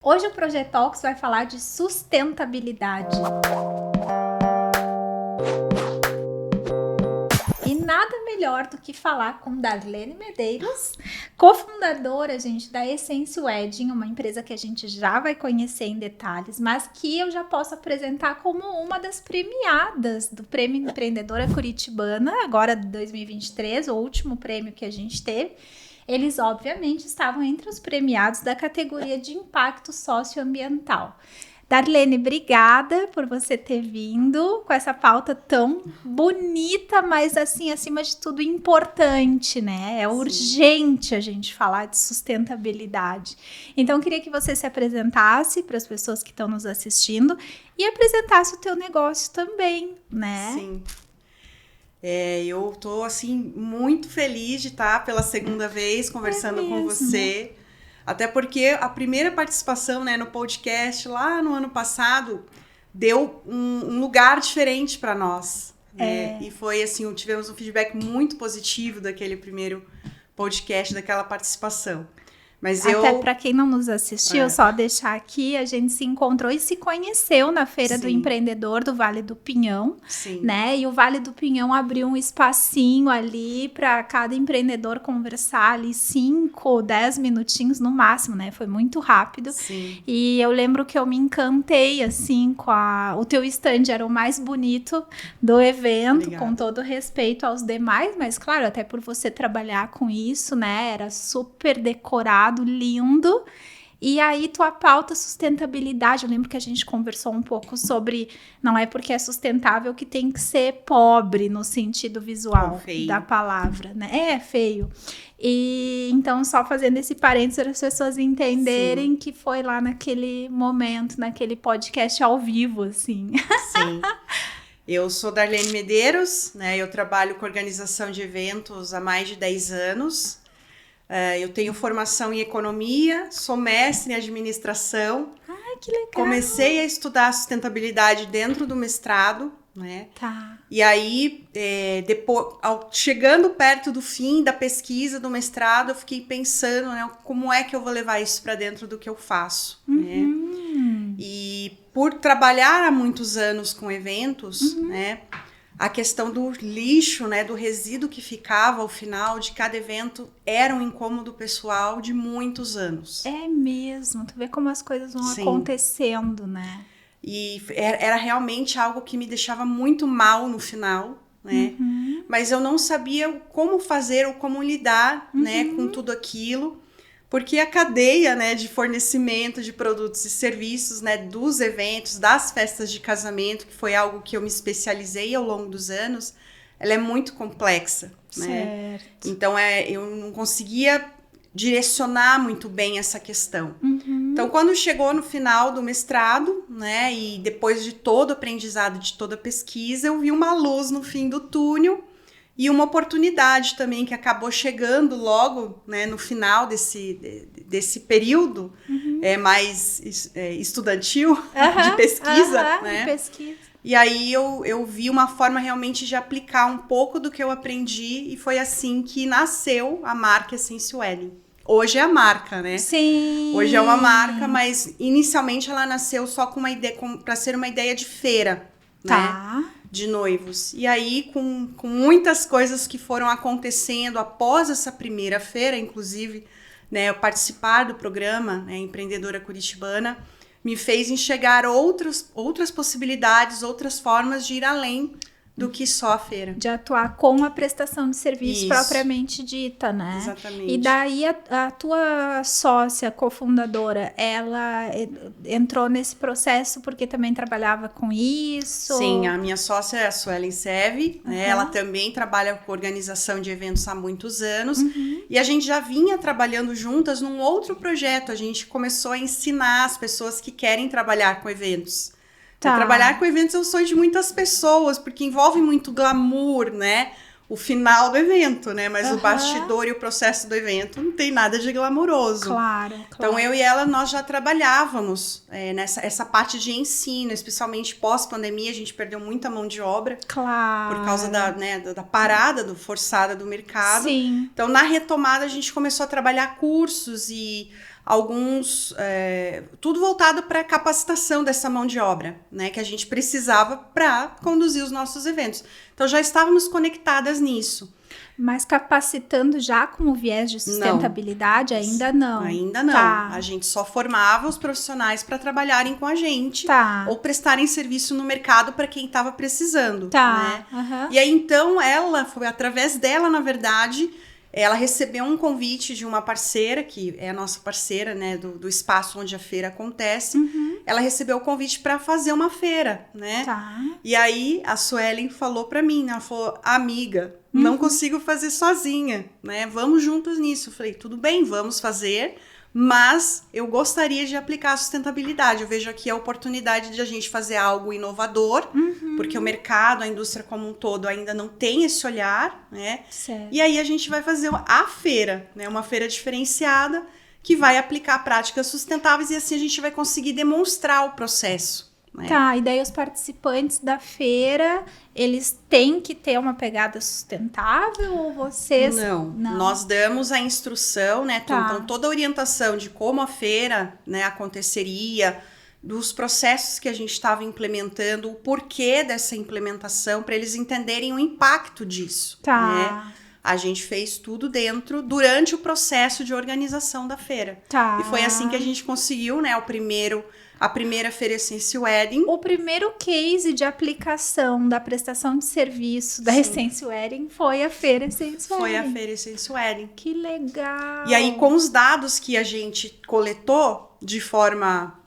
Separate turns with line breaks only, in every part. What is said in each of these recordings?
Hoje o Projeto Talks vai falar de sustentabilidade. E nada melhor do que falar com Darlene Medeiros, cofundadora, gente, da Essence Wedding, uma empresa que a gente já vai conhecer em detalhes, mas que eu já posso apresentar como uma das premiadas do Prêmio Empreendedora Curitibana, agora de 2023, o último prêmio que a gente teve. Eles, obviamente, estavam entre os premiados da categoria de impacto socioambiental. Darlene, obrigada por você ter vindo com essa pauta tão bonita, mas, assim, acima de tudo, importante, né? É urgente a gente falar de sustentabilidade. Então, eu queria que você se apresentasse para as pessoas que estão nos assistindo e apresentasse o teu negócio também, né?
Sim. Eu tô, assim, muito feliz de estar pela segunda vez conversando com você. Até porque a primeira participação, né, no podcast lá no ano passado deu um lugar diferente para nós. Né? E foi assim, tivemos um feedback muito positivo daquele primeiro podcast, daquela participação. Mas
até para quem não nos assistiu, só deixar aqui, a gente se encontrou e se conheceu na Feira do Empreendedor do Vale do Pinhão, né? E o Vale do Pinhão abriu um espacinho ali para cada empreendedor conversar ali 5, 10 minutinhos no máximo, né? Foi muito rápido.
Sim.
E eu lembro que eu me encantei, assim, com o teu stand era o mais bonito do evento. Obrigada. Com todo respeito aos demais, mas claro, até por você trabalhar com isso, né? Era super decorado, lindo. E aí tua pauta sustentabilidade, eu lembro que a gente conversou um pouco sobre, não é porque é sustentável que tem que ser pobre no sentido visual da palavra, né? É feio. E então, só fazendo esse parênteses para as pessoas entenderem que foi lá naquele momento, naquele podcast ao vivo, assim.
Sim. Eu sou Darlene Medeiros, né? Eu trabalho com organização de eventos há mais de 10 anos. Eu tenho formação em economia, sou mestre em administração.
Ai, que legal!
Comecei a estudar sustentabilidade dentro do mestrado, né?
Tá.
E aí, depois, chegando perto do fim da pesquisa do mestrado, eu fiquei pensando, né, como é que eu vou levar isso para dentro do que eu faço, né? E por trabalhar há muitos anos com eventos, né? A questão do lixo, né, do resíduo que ficava ao final de cada evento era um incômodo pessoal de muitos anos.
É mesmo, tu vê como as coisas vão acontecendo, né?
E era realmente algo que me deixava muito mal no final, né? Mas eu não sabia como fazer ou como lidar, né, com tudo aquilo. Porque a cadeia, né, de fornecimento de produtos e serviços, né, dos eventos, das festas de casamento, que foi algo que eu me especializei ao longo dos anos, ela é muito complexa, né?
Certo.
Então, eu não conseguia direcionar muito bem essa questão. Então, quando chegou no final do mestrado, né, e depois de todo o aprendizado, de toda a pesquisa, eu vi uma luz no fim do túnel. E uma oportunidade também que acabou chegando logo, né, no final desse período mais estudantil de pesquisa. Né?
De pesquisa.
E aí eu vi uma forma realmente de aplicar um pouco do que eu aprendi e foi assim que nasceu a marca Essence Wedding. Hoje é a marca, né?
Sim.
Hoje é uma marca, mas inicialmente ela nasceu só com uma ideia, para ser uma ideia de feira,
tá,
né? De noivos. E aí, com muitas coisas que foram acontecendo após essa primeira feira, inclusive, né, eu participar do programa, né, Empreendedora Curitibana, me fez enxergar outras possibilidades, outras formas de ir além do que só a feira.
De atuar com a prestação de serviço propriamente dita, né?
Exatamente.
E daí a tua sócia, cofundadora, ela entrou nesse processo porque também trabalhava com isso?
Sim, a minha sócia é a Suelen Seve, né? Ela também trabalha com organização de eventos há muitos anos. E a gente já vinha trabalhando juntas num outro projeto. A gente começou a ensinar as pessoas que querem trabalhar com eventos. Tá. Trabalhar com eventos é o sonho de muitas pessoas, porque envolve muito glamour, né? O final do evento, né? Mas o bastidor e o processo do evento não tem nada de glamouroso.
Claro.
Então, eu e ela, nós já trabalhávamos nessa parte de ensino, especialmente pós-pandemia, a gente perdeu muita mão de obra.
Claro.
Por causa da parada forçada do mercado.
Sim.
Então, na retomada, a gente começou a trabalhar cursos e tudo voltado para a capacitação dessa mão de obra, né, que a gente precisava para conduzir os nossos eventos. Então já estávamos conectadas nisso.
Mas capacitando já com o viés de sustentabilidade, ainda não?
Ainda não.
Tá.
A gente só formava os profissionais para trabalharem com a gente,
tá.
ou prestarem serviço no mercado para quem estava precisando.
Tá.
Né?
Uhum.
E aí, então, foi através dela, na verdade, ela recebeu um convite de uma parceira, que é a nossa parceira, né, do espaço onde a feira acontece. Ela recebeu o convite para fazer uma feira, né?
Tá.
E aí, a Suelen falou para mim, ela falou, amiga, não consigo fazer sozinha, né? Vamos juntos nisso. Eu falei, tudo bem, vamos fazer, mas eu gostaria de aplicar a sustentabilidade. Eu vejo aqui a oportunidade de a gente fazer algo inovador, porque o mercado, a indústria como um todo ainda não tem esse olhar, né?
Certo.
E aí a gente vai fazer a feira, né? Uma feira diferenciada que vai aplicar práticas sustentáveis e assim a gente vai conseguir demonstrar o processo. Né?
Tá, e daí os participantes da feira, eles têm que ter uma pegada sustentável ou vocês...
Não. Nós damos a instrução, né?
Tá.
Então, toda a orientação de como a feira, né, aconteceria, dos processos que a gente estava implementando, o porquê dessa implementação, para eles entenderem o impacto disso.
Tá.
Né? A gente fez tudo durante o processo de organização da feira.
Tá.
E foi assim que a gente conseguiu, né, a primeira Feira Essence Wedding.
O primeiro case de aplicação da prestação de serviço da Essence Wedding foi a Feira Essence Wedding.
Foi a Feira Essence Wedding.
Que legal!
E aí, com os dados que a gente coletou de forma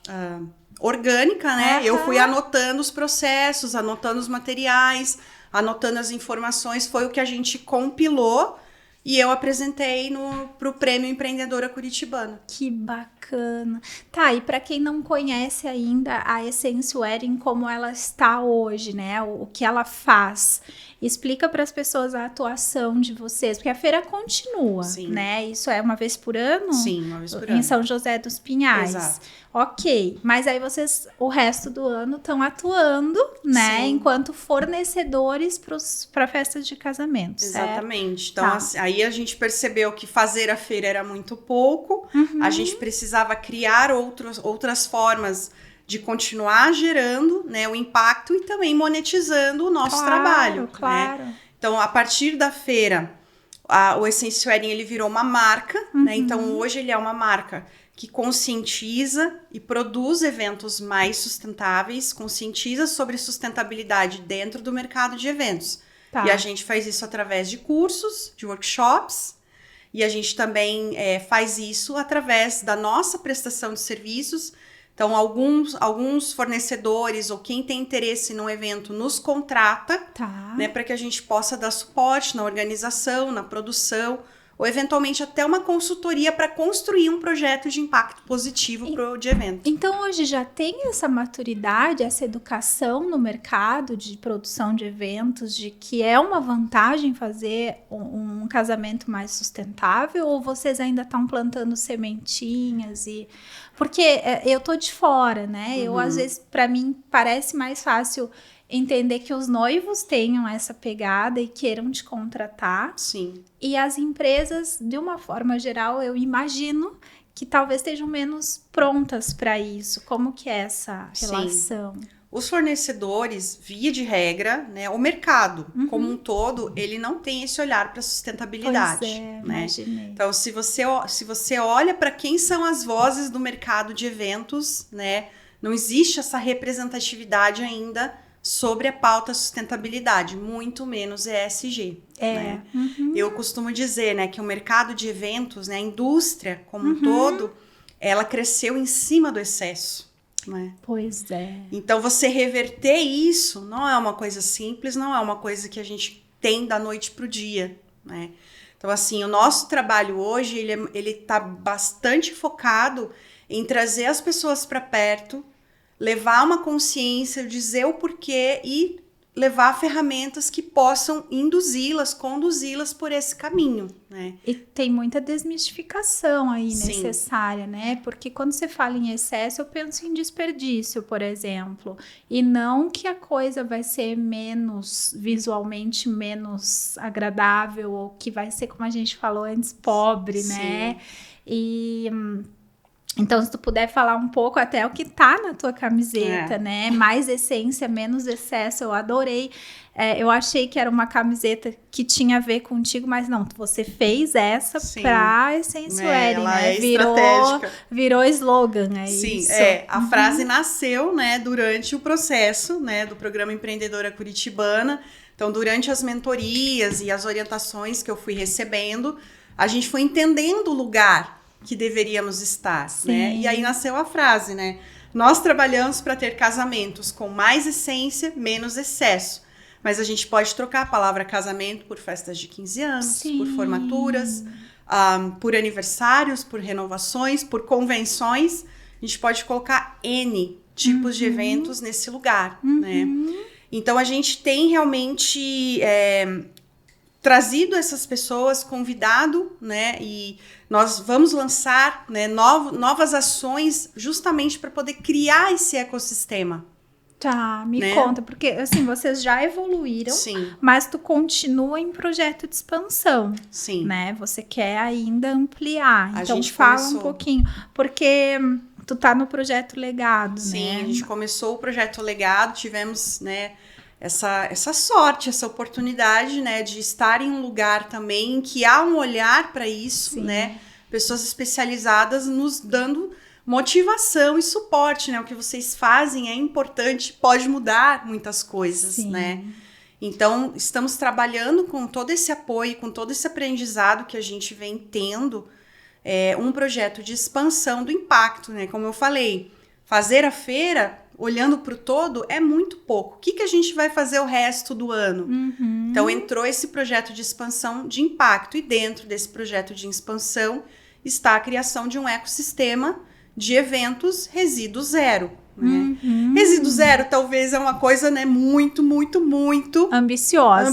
orgânica, né? Eu fui anotando os processos, anotando os materiais, anotando as informações. Foi o que a gente compilou e eu apresentei para o Prêmio Empreendedora Curitibana.
Que bacana. Tá, e para quem não conhece ainda a Essence Wedding, como ela está hoje, né? O que ela faz. Explica para as pessoas a atuação de vocês, porque a feira continua,
Sim.
né? Isso é uma vez por ano?
Sim, uma vez por ano.
Em São José dos Pinhais.
Exato.
Ok, mas aí vocês, o resto do ano, estão atuando, né?
Sim.
Enquanto fornecedores para festas de casamento,
Exatamente.
Certo?
Então,
Tá.
assim, aí a gente percebeu que fazer a feira era muito pouco. A gente precisava criar outras formas de continuar gerando, né, o impacto e também monetizando o nosso trabalho.
Claro.
Né? Então, a partir da feira, o Essence Wedding ele virou uma marca. Né? Então, hoje ele é uma marca que conscientiza e produz eventos mais sustentáveis, conscientiza sobre sustentabilidade dentro do mercado de eventos.
Tá.
E a gente faz isso através de cursos, de workshops, e a gente também faz isso através da nossa prestação de serviços. Então, alguns fornecedores ou quem tem interesse no evento nos contrata,
Tá.
né, para que a gente possa dar suporte na organização, na produção, ou eventualmente até uma consultoria para construir um projeto de impacto positivo de evento.
Então hoje já tem essa maturidade, essa educação no mercado de produção de eventos, de que é uma vantagem fazer um casamento mais sustentável, ou vocês ainda estão plantando sementinhas e... Porque eu tô de fora, né? Eu, às vezes, para mim, parece mais fácil entender que os noivos tenham essa pegada e queiram te contratar.
Sim.
E as empresas, de uma forma geral, eu imagino que talvez estejam menos prontas para isso. Como que é essa relação?
Sim. Os fornecedores, via de regra, né, o mercado como um todo, ele não tem esse olhar para sustentabilidade.
Pois é,
né?
imaginei.
Então, se você olha para quem são as vozes do mercado de eventos, né, não existe essa representatividade ainda sobre a pauta sustentabilidade, muito menos ESG. Né? Eu costumo dizer, né, que o mercado de eventos, né, a indústria como um todo, ela cresceu em cima do excesso. Né?
Pois é.
Então, você reverter isso não é uma coisa simples, não é uma coisa que a gente tem da noite para o dia. Né? Então, assim, o nosso trabalho hoje, ele tá bastante focado em trazer as pessoas para perto, levar uma consciência, dizer o porquê e levar ferramentas que possam conduzi-las por esse caminho, né?
E tem muita desmistificação aí
Sim.
necessária, né? Porque quando você fala em excesso, eu penso em desperdício, por exemplo. E não que a coisa vai ser visualmente menos agradável, ou que vai ser, como a gente falou antes, pobre,
Sim.
né? E Então, se tu puder falar um pouco até o que tá na tua camiseta, né? Mais essência, menos excesso, eu adorei. Eu achei que era uma camiseta que tinha a ver contigo, mas não, você fez essa pra Essence Wedding,
ela
né?
é estratégica.
Virou slogan,
Sim,
isso.
a frase nasceu, né, durante o processo, né, do programa Empreendedora Curitibana. Então, durante as mentorias e as orientações que eu fui recebendo, a gente foi entendendo o lugar que deveríamos estar, né? E aí nasceu a frase, né? Nós trabalhamos para ter casamentos com mais essência, menos excesso. Mas a gente pode trocar a palavra casamento por festas de 15 anos, por formaturas, por aniversários, por renovações, por convenções. A gente pode colocar N tipos de eventos nesse lugar, né? Então, a gente tem realmente trazido essas pessoas, convidado, né? E nós vamos lançar, né, novas ações justamente para poder criar esse ecossistema.
Tá, me conta, porque assim, vocês já evoluíram, mas tu continua em projeto de expansão, né? Você quer ainda ampliar, então fala um pouquinho, porque tu tá no projeto Legado, né?
A gente começou o projeto Legado, tivemos, né, essa sorte, essa oportunidade, né, de estar em um lugar também em que há um olhar para isso, né? Pessoas especializadas nos dando motivação e suporte, né? O que vocês fazem é importante, pode mudar muitas coisas, né? Então, estamos trabalhando com todo esse apoio, com todo esse aprendizado que a gente vem tendo, um projeto de expansão do impacto, né? Como eu falei, fazer a feira, olhando para o todo, é muito pouco. O que a gente vai fazer o resto do ano? Então, entrou esse projeto de expansão de impacto, e dentro desse projeto de expansão está a criação de um ecossistema de eventos resíduo zero. Né? Resíduo zero talvez é uma coisa, né, muito, muito, muito ambiciosa.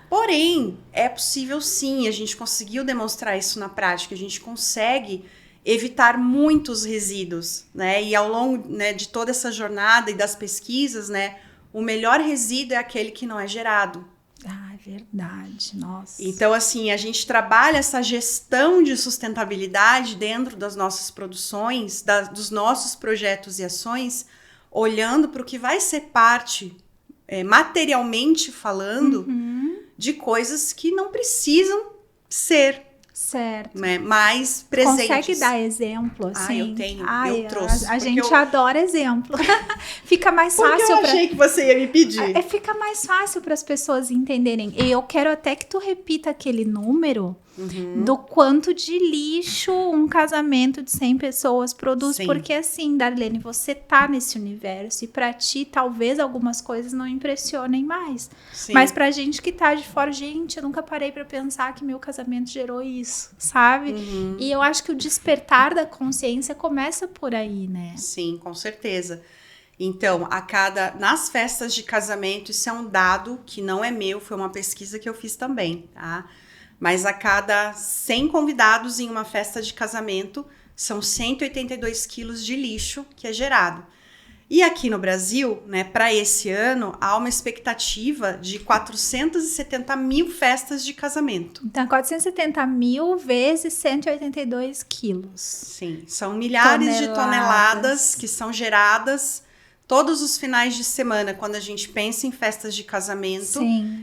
Porém, é possível sim, a gente conseguiu demonstrar isso na prática, a gente consegue evitar muitos resíduos, né? E ao longo, né, de toda essa jornada e das pesquisas, né, o melhor resíduo é aquele que não é gerado.
Ah, é verdade, nossa.
Então, assim, a gente trabalha essa gestão de sustentabilidade dentro das nossas produções, dos nossos projetos e ações, olhando para o que vai ser parte, materialmente falando, de coisas que não precisam ser.
Certo.
Né, mais presentes.
Consegue dar exemplo, assim?
Eu tenho, eu trouxe.
A gente adora exemplo. Fica mais fácil.
Porque eu achei que você ia me pedir.
Fica mais fácil para as pessoas entenderem. E eu quero até que tu repita aquele número do quanto de lixo um casamento de 100 pessoas produz. Porque assim, Darlene, você tá nesse universo e para ti talvez algumas coisas não impressionem mais. Mas pra gente que tá de fora, gente, eu nunca parei para pensar que meu casamento gerou isso, sabe? E eu acho que o despertar da consciência começa por aí, né?
Sim, com certeza. Então, nas festas de casamento, isso é um dado que não é meu, foi uma pesquisa que eu fiz também, tá? Mas a cada 100 convidados em uma festa de casamento, são 182 quilos de lixo que é gerado. E aqui no Brasil, né, para esse ano, há uma expectativa de 470 mil festas de casamento.
Então, 470 mil vezes 182 quilos.
Sim, são milhares de toneladas que são geradas todos os finais de semana, quando a gente pensa em festas de casamento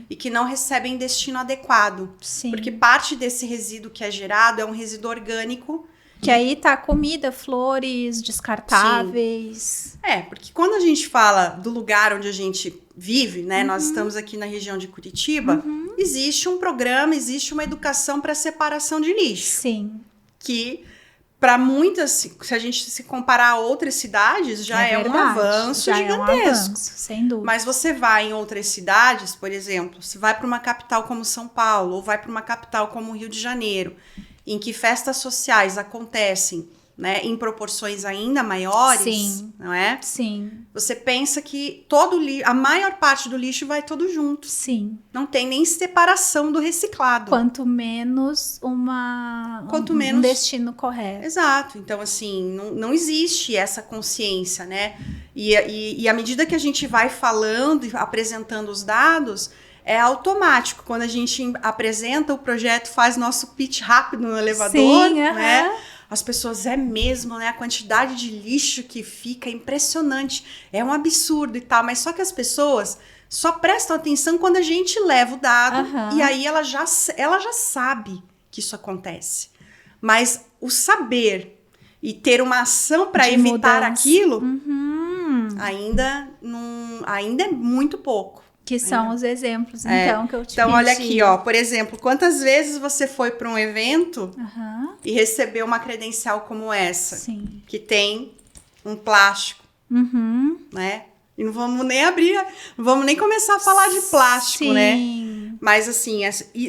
e que não recebem destino adequado. Porque parte desse resíduo que é gerado é um resíduo orgânico.
Que aí tá comida, flores, descartáveis.
Porque quando a gente fala do lugar onde a gente vive, né? Nós estamos aqui na região de Curitiba, existe um programa, existe uma educação para separação de lixo. Que para muitas, se a gente se comparar a outras cidades, já é um avanço gigantesco.
É um avanço, sem dúvida.
Mas você vai em outras cidades, por exemplo, se vai para uma capital como São Paulo, ou vai para uma capital como Rio de Janeiro, em que festas sociais acontecem, né, em proporções ainda maiores, não é? Você pensa que a maior parte do lixo vai todo junto. Não tem nem separação do reciclado.
Quanto menos um destino correto.
Exato. Então, assim, não existe essa consciência, né? E à medida que a gente vai falando e apresentando os dados, é automático. Quando a gente apresenta o projeto, faz nosso pitch rápido no elevador, né? as pessoas, é mesmo, né? A quantidade de lixo que fica é impressionante. É um absurdo e tal. Mas só que as pessoas só prestam atenção quando a gente leva o dado. E aí ela já sabe que isso acontece. Mas o saber e ter uma ação para evitar aquilo, ainda é muito pouco.
Que são os exemplos, então, que eu te
Então, olha aqui, ó. Por exemplo, quantas vezes você foi para um evento e recebeu uma credencial como essa?
Sim.
Que tem um plástico, né? E não vamos nem abrir, não vamos nem começar a falar de plástico, né? Mas assim,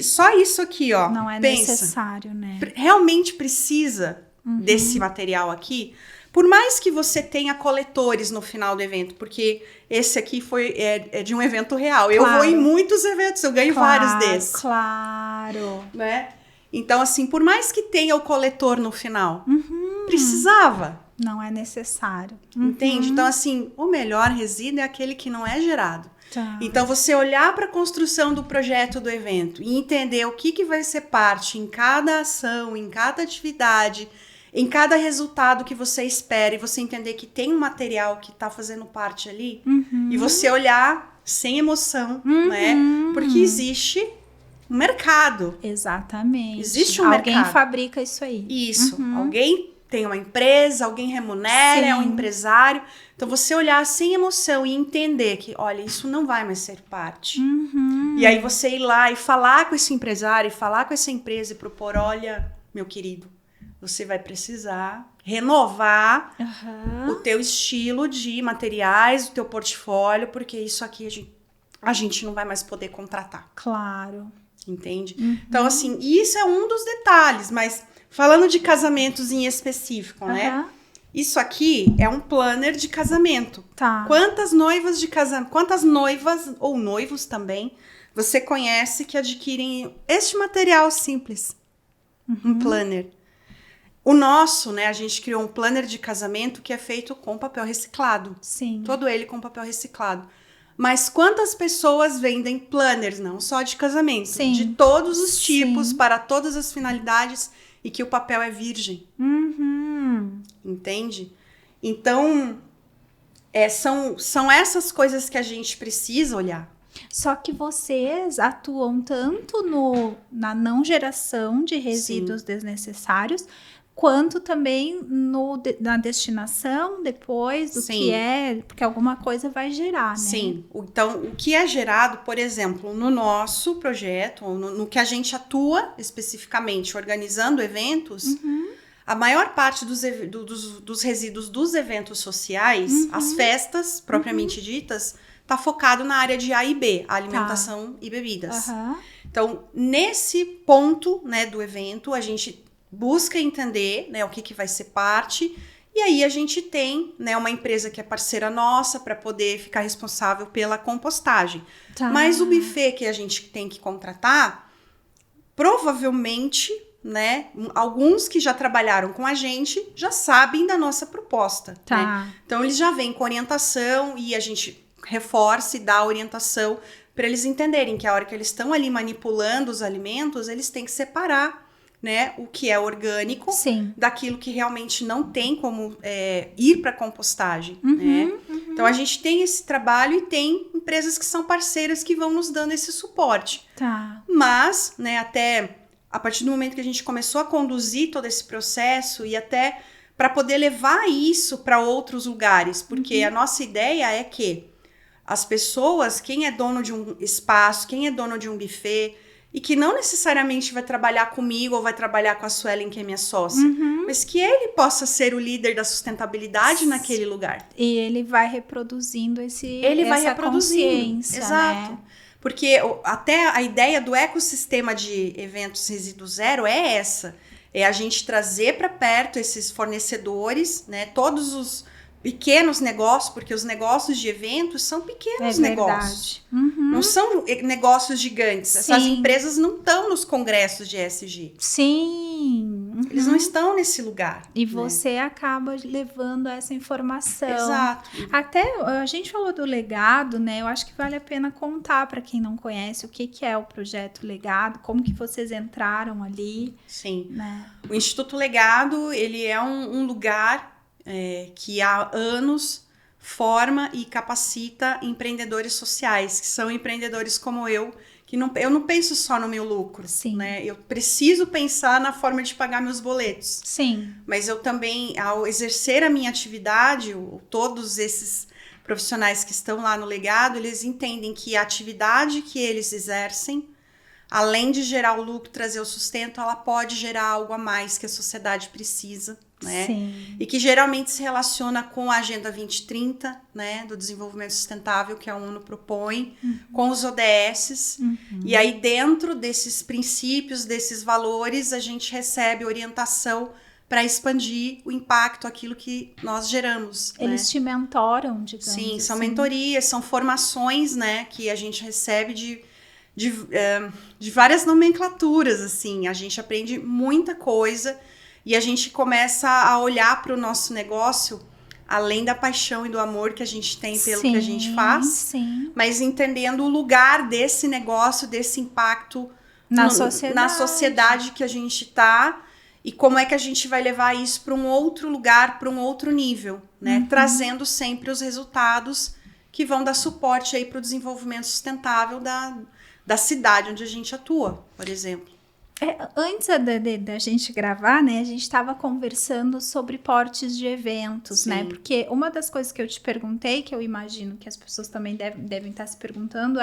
só isso aqui, ó.
Não é necessário, né?
Realmente precisa desse material aqui. Por mais que você tenha coletores no final do evento, porque esse aqui é de um evento real. Claro. Eu vou em muitos eventos, eu ganho vários desses.
Claro.
Né? Então, assim, por mais que tenha o coletor no final, precisava.
Não é necessário.
Entende? Então, assim, o melhor resíduo é aquele que não é gerado.
Tá.
Então, você olhar para a construção do projeto do evento e entender o que vai ser parte em cada ação, em cada atividade, em cada resultado que você espera, e você entender que tem um material que está fazendo parte ali, e você olhar sem emoção, né? Porque existe um mercado.
Exatamente.
Existe um mercado.
Alguém fabrica isso aí.
Isso. Alguém tem uma empresa, alguém remunera, é um empresário. Então, você olhar sem emoção e entender que, olha, isso não vai mais ser parte. E aí, você ir lá e falar com esse empresário, e falar com essa empresa e propor, olha, meu querido, você vai precisar renovar o teu estilo de materiais, o teu portfólio, porque isso aqui a gente não vai mais poder contratar.
Claro.
Entende? Então, assim, isso é um dos detalhes, mas falando de casamentos em específico, né? Isso aqui é um planner de casamento.
Tá.
Quantas noivas ou noivos também você conhece que adquirem este material simples? Um planner. O nosso, né, a gente criou um planner de casamento que é feito com papel reciclado.
Sim.
Todo ele com papel reciclado. Mas quantas pessoas vendem planners, não só de casamento, de todos os tipos, para todas as finalidades, e que o papel é virgem. Entende? Então, são essas coisas que a gente precisa olhar.
Só que vocês atuam tanto na não geração de resíduos desnecessários, quanto também na destinação depois do que porque alguma coisa vai gerar, né?
Sim. Então, o que é gerado, por exemplo, no nosso projeto, ou no que a gente atua especificamente, organizando eventos, a maior parte dos resíduos dos eventos sociais, as festas propriamente ditas, está focado na área de A e B, alimentação e bebidas. Então, nesse ponto, né, do evento, a gente busca entender, né, o que vai ser parte, e aí a gente tem, né, uma empresa que é parceira nossa para poder ficar responsável pela compostagem. Mas o buffet que a gente tem que contratar, provavelmente, né, alguns que já trabalharam com a gente já sabem da nossa proposta. Né? Então, eles já vêm com orientação e a gente reforça e dá a orientação para eles entenderem que a hora que eles estão ali manipulando os alimentos, eles têm que separar, né, o que é orgânico daquilo que realmente não tem como ir para compostagem. Né? Então, a gente tem esse trabalho e tem empresas que são parceiras que vão nos dando esse suporte. Mas, né, até a partir do momento que a gente começou a conduzir todo esse processo e até para poder levar isso para outros lugares, porque a nossa ideia é que as pessoas, quem é dono de um espaço, quem é dono de um buffet, e que não necessariamente vai trabalhar comigo ou vai trabalhar com a Suelen, que é minha sócia, mas que ele possa ser o líder da sustentabilidade naquele lugar.
E ele vai reproduzindo essa consciência,
exato.
Né?
Porque até a ideia do ecossistema de eventos resíduo zero é essa. É a gente trazer para perto esses fornecedores, né? Todos os pequenos negócios, porque os negócios de eventos são pequenos negócios. Não são negócios gigantes. Essas empresas não estão nos congressos de ESG.
Sim.
Eles não estão nesse lugar.
E você acaba levando essa informação.
Exato.
Até a gente falou do Legado, né? Eu acho que vale a pena contar para quem não conhece o que é o projeto Legado, como que vocês entraram ali.
Sim.
Né?
O Instituto Legado, ele é um lugar que há anos forma e capacita empreendedores sociais, que são empreendedores como eu não penso só no meu lucro,
Sim.
Né? Eu preciso pensar na forma de pagar meus boletos.
Sim.
Mas eu também, ao exercer a minha atividade, todos esses profissionais que estão lá no Legado, eles entendem que a atividade que eles exercem, além de gerar o lucro, trazer o sustento, ela pode gerar algo a mais que a sociedade precisa, né?
Sim.
E que geralmente se relaciona com a Agenda 2030, né, do desenvolvimento sustentável que a ONU propõe, com os ODSs. E aí dentro desses princípios, desses valores, a gente recebe orientação para expandir o impacto, aquilo que nós geramos.
Eles te mentoram, digamos
Sim,
assim.
são mentorias, são formações, né, que a gente recebe de várias nomenclaturas, assim. A gente aprende muita coisa e a gente começa a olhar para o nosso negócio além da paixão e do amor que a gente tem pelo que a gente faz, mas entendendo o lugar desse negócio, desse impacto na sociedade que a gente está e como é que a gente vai levar isso para um outro lugar, para um outro nível, né? Trazendo sempre os resultados que vão dar suporte aí para o desenvolvimento sustentável da cidade onde a gente atua, por exemplo.
Antes da gente gravar, né, a gente estava conversando sobre portes de eventos, né? Porque uma das coisas que eu te perguntei, que eu imagino que as pessoas também devem estar se perguntando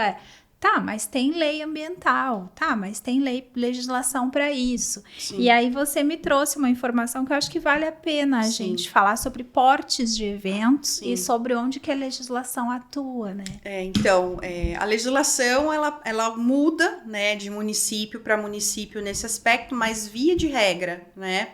tá, mas tem lei ambiental, tá, mas tem legislação para isso. Sim. E aí você me trouxe uma informação que eu acho que vale a pena a gente falar sobre portes de eventos e sobre onde que a legislação atua, né?
Então, a legislação, ela muda, né, de município para município nesse aspecto, mas via de regra, né?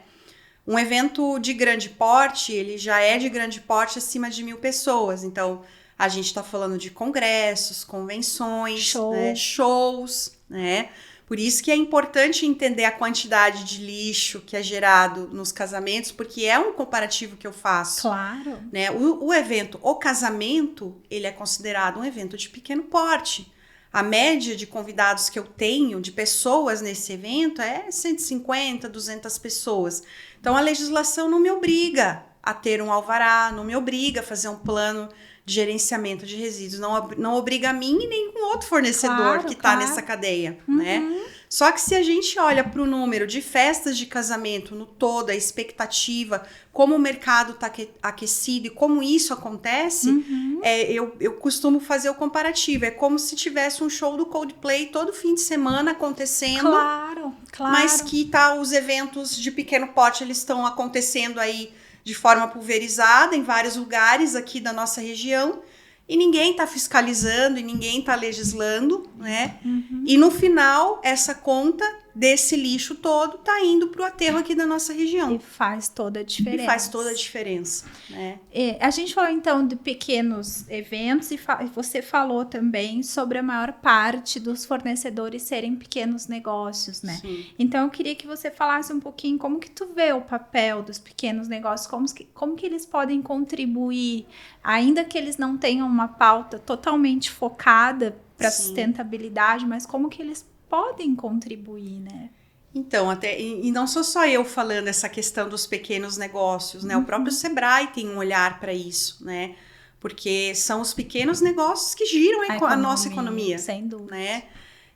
Um evento de grande porte, ele já é de grande porte acima de 1.000 pessoas, então a gente está falando de congressos, convenções, shows, né? Por isso que é importante entender a quantidade de lixo que é gerado nos casamentos, porque é um comparativo que eu faço.
Claro.
Né? O casamento, ele é considerado um evento de pequeno porte. A média de convidados que eu tenho, de pessoas nesse evento, é 150, 200 pessoas. Então, a legislação não me obriga a ter um alvará, não me obriga a fazer um plano de gerenciamento de resíduos, não obriga a mim e nenhum outro fornecedor que está nessa cadeia, né? Só que se a gente olha para o número de festas de casamento no todo, a expectativa, como o mercado está aquecido e como isso acontece, eu costumo fazer o comparativo. É como se tivesse um show do Coldplay todo fim de semana acontecendo.
Claro.
Mas que os eventos de pequeno porte, eles estão acontecendo aí de forma pulverizada em vários lugares aqui da nossa região e ninguém está fiscalizando e ninguém está legislando, né? E no final, essa conta desse lixo todo está indo para o aterro aqui da nossa região.
E faz toda a diferença.
Né?
A gente falou então de pequenos eventos e você falou também sobre a maior parte dos fornecedores serem pequenos negócios, né?
Sim.
Então eu queria que você falasse um pouquinho como que tu vê o papel dos pequenos negócios, como que eles podem contribuir, ainda que eles não tenham uma pauta totalmente focada para sustentabilidade, mas como que eles podem contribuir, né?
Então, e não sou só eu falando essa questão dos pequenos negócios, né? O próprio Sebrae tem um olhar para isso, né? Porque são os pequenos negócios que giram a nossa economia.
Sem dúvida.
Né?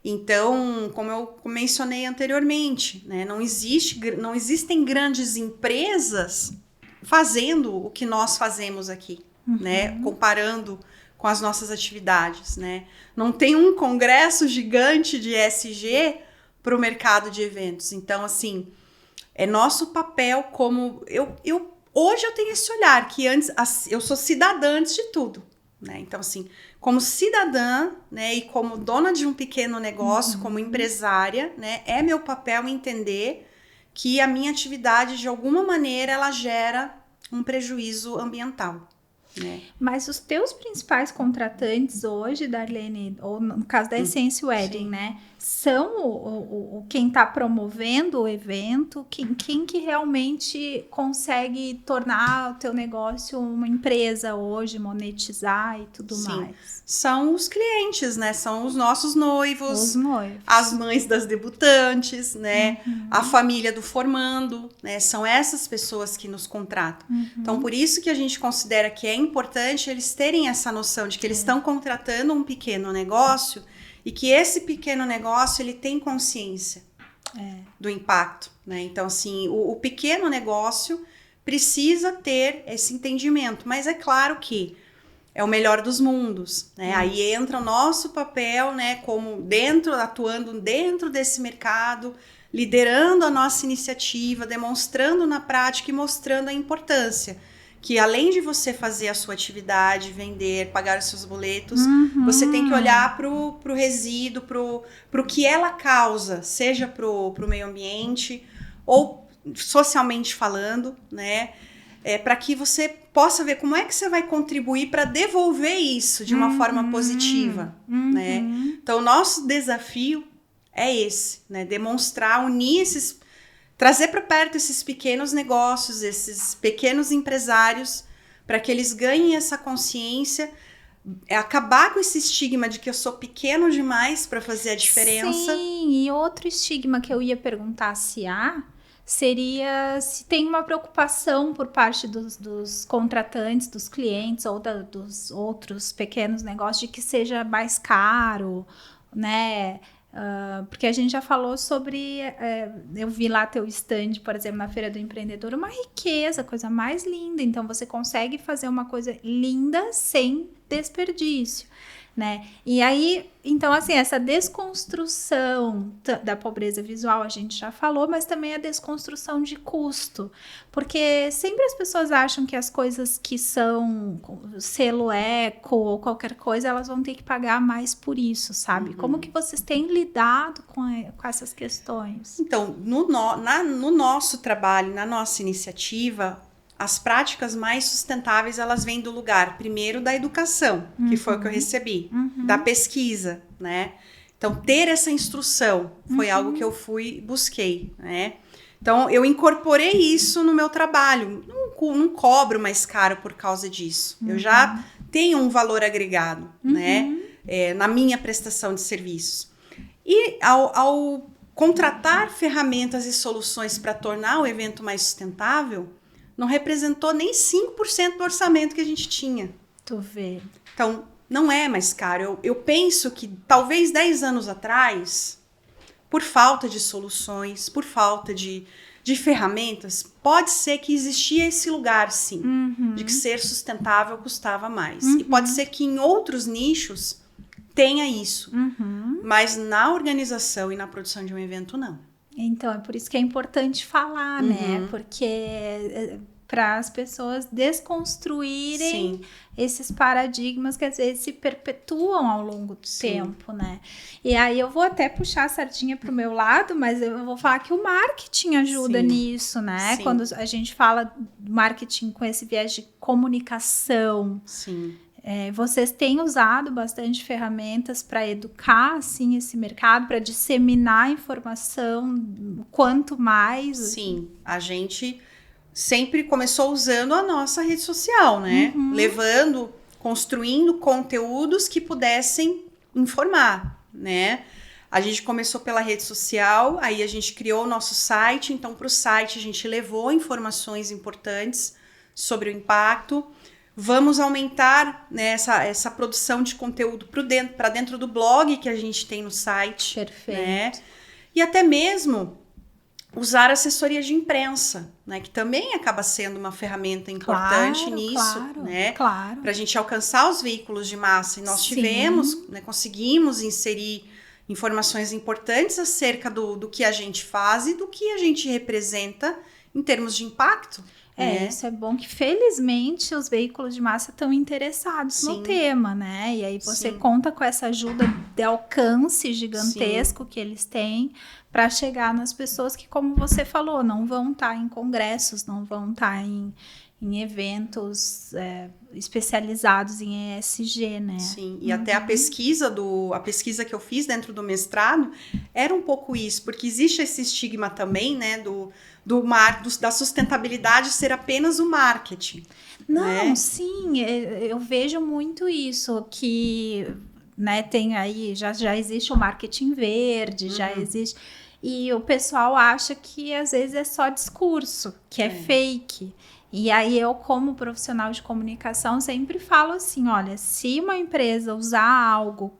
Então, como eu mencionei anteriormente, né? Não existem grandes empresas fazendo o que nós fazemos aqui, né? Comparando com as nossas atividades, né? Não tem um congresso gigante de ESG para o mercado de eventos. Então, assim, é nosso papel como... Hoje eu tenho esse olhar, que antes eu sou cidadã antes de tudo, né? Então, assim, como cidadã, né, e como dona de um pequeno negócio, como empresária, né, é meu papel entender que a minha atividade, de alguma maneira, ela gera um prejuízo ambiental. Né?
Mas os teus principais contratantes hoje, Darlene, ou no caso da Essence Wedding, né? são quem está promovendo o evento, quem que realmente consegue tornar o teu negócio uma empresa hoje, monetizar e tudo mais.
São os clientes, né? São os nossos noivos,
os noivos,
as mães das debutantes, né? A família do formando, né? São essas pessoas que nos contratam. Então, por isso que a gente considera que é importante eles terem essa noção de que eles estão contratando um pequeno negócio e que esse pequeno negócio, ele tem consciência do impacto, né? Então, assim, o pequeno negócio precisa ter esse entendimento, mas é claro que é o melhor dos mundos, né? Aí entra o nosso papel, né, como atuando dentro desse mercado, liderando a nossa iniciativa, demonstrando na prática e mostrando a importância que além de você fazer a sua atividade, vender, pagar os seus boletos, você tem que olhar para o resíduo, para o que ela causa, seja para o meio ambiente ou socialmente falando, né? Para que você possa ver como é que você vai contribuir para devolver isso de uma forma positiva, né? Então, o nosso desafio é esse, né? Demonstrar, unir trazer para perto esses pequenos negócios, esses pequenos empresários, para que eles ganhem essa consciência, acabar com esse estigma de que eu sou pequeno demais para fazer a diferença.
Sim, e outro estigma que eu ia perguntar se há, seria se tem uma preocupação por parte dos contratantes, dos clientes ou dos outros pequenos negócios de que seja mais caro, né? Porque a gente já falou sobre, eu vi lá teu stand, por exemplo, na Feira do Empreendedor, uma riqueza, coisa mais linda. Então, você consegue fazer uma coisa linda sem desperdício, né? E aí, então, assim, essa desconstrução da pobreza visual a gente já falou, mas também a desconstrução de custo, porque sempre as pessoas acham que as coisas que são selo eco ou qualquer coisa, elas vão ter que pagar mais por isso, sabe? Como que vocês têm lidado com essas questões?
Então, no nosso trabalho, na nossa iniciativa, as práticas mais sustentáveis, elas vêm do lugar, primeiro, da educação, que foi o que eu recebi, da pesquisa, né? Então, ter essa instrução foi algo que eu busquei, né? Então, eu incorporei isso no meu trabalho, não cobro mais caro por causa disso. Eu já tenho um valor agregado, né? Na minha prestação de serviços. E ao contratar ferramentas e soluções para tornar o evento mais sustentável, não representou nem 5% do orçamento que a gente tinha.
Tu vê.
Então, não é mais caro. Eu penso que talvez 10 anos atrás, por falta de soluções, por falta de ferramentas, pode ser que existia esse lugar, sim, de que ser sustentável custava mais. E pode ser que em outros nichos tenha isso. Mas na organização e na produção de um evento, não.
Então, é por isso que é importante falar, né? Porque para as pessoas desconstruírem esses paradigmas que às vezes se perpetuam ao longo do tempo, né? E aí eu vou até puxar a sardinha para o meu lado, mas eu vou falar que o marketing ajuda nisso, né? Quando a gente fala marketing com esse viés de comunicação. Vocês têm usado bastante ferramentas para educar, assim, esse mercado, para disseminar informação, quanto mais...
Sim, a gente sempre começou usando a nossa rede social, né? Construindo conteúdos que pudessem informar, né? A gente começou pela rede social, aí a gente criou o nosso site, então para o site a gente levou informações importantes sobre o impacto. Vamos aumentar, né, essa produção de conteúdo para dentro do blog que a gente tem no site.
Perfeito.
Né? E até mesmo usar assessoria de imprensa, né, que também acaba sendo uma ferramenta importante nisso, né, para a gente alcançar os veículos de massa. E nós tivemos, né, conseguimos inserir informações importantes acerca do que a gente faz e do que a gente representa em termos de impacto.
Isso é bom que felizmente os veículos de massa estão interessados no tema, né? E aí você conta com essa ajuda de alcance gigantesco que eles têm para chegar nas pessoas que, como você falou, não vão estar em congressos, não vão estar em em eventos especializados em ESG, né?
Sim, e até a pesquisa que eu fiz dentro do mestrado era um pouco isso, porque existe esse estigma também, né, da sustentabilidade ser apenas o marketing.
Não,
né?
sim, eu vejo muito isso, que, né, tem aí, já existe o marketing verde, já existe, e o pessoal acha que às vezes é só discurso, que é fake. E aí eu, como profissional de comunicação, sempre falo assim, olha, se uma empresa usar algo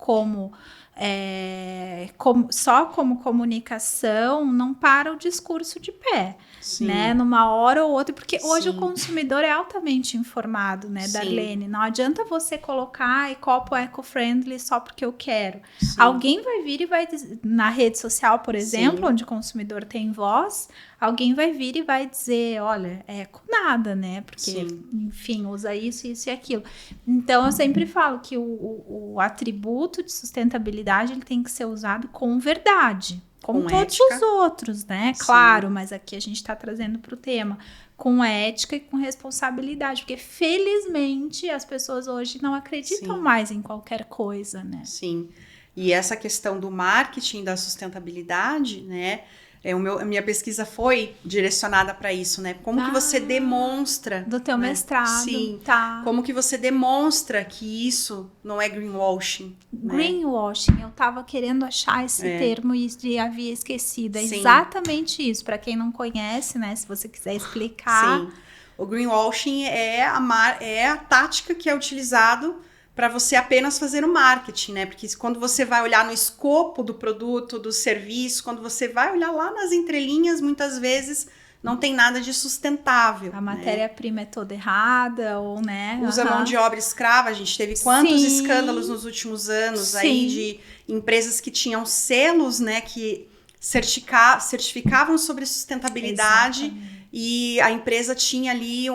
só como comunicação, não para o discurso de pé, né? Numa hora ou outra, porque hoje o consumidor é altamente informado, né, Darlene? Não adianta você colocar copo eco-friendly só porque eu quero. Alguém vai vir e vai, na rede social, por exemplo, onde o consumidor tem voz, alguém vai vir e vai dizer, olha, eco nada, né? Porque, enfim, usa isso, isso e aquilo. Então, eu sempre falo que o atributo de sustentabilidade ele tem que ser usado com verdade, como
com
todos
ética.
os outros, né? Claro, mas aqui a gente está trazendo para o tema com ética e com responsabilidade, porque felizmente as pessoas hoje não acreditam mais em qualquer coisa, né?
Sim, e essa questão do marketing da sustentabilidade, né? A minha pesquisa foi direcionada para isso, né? Como que você demonstra...
Do teu mestrado.
Sim. Como que você demonstra que isso não é greenwashing.
Greenwashing.
Né?
Eu tava querendo achar esse termo e havia esquecido. É exatamente isso. Para quem não conhece, né? Se você quiser explicar.
Sim. O greenwashing é a tática que é utilizado para você apenas fazer o marketing, né? Porque quando você vai olhar no escopo do produto, do serviço, quando você vai olhar lá nas entrelinhas, muitas vezes não tem nada de sustentável.
A matéria-prima é toda errada, ou, né?
Usa mão de obra escrava. A gente teve quantos escândalos nos últimos anos aí de empresas que tinham selos, né? Que certificavam sobre sustentabilidade. E a empresa tinha ali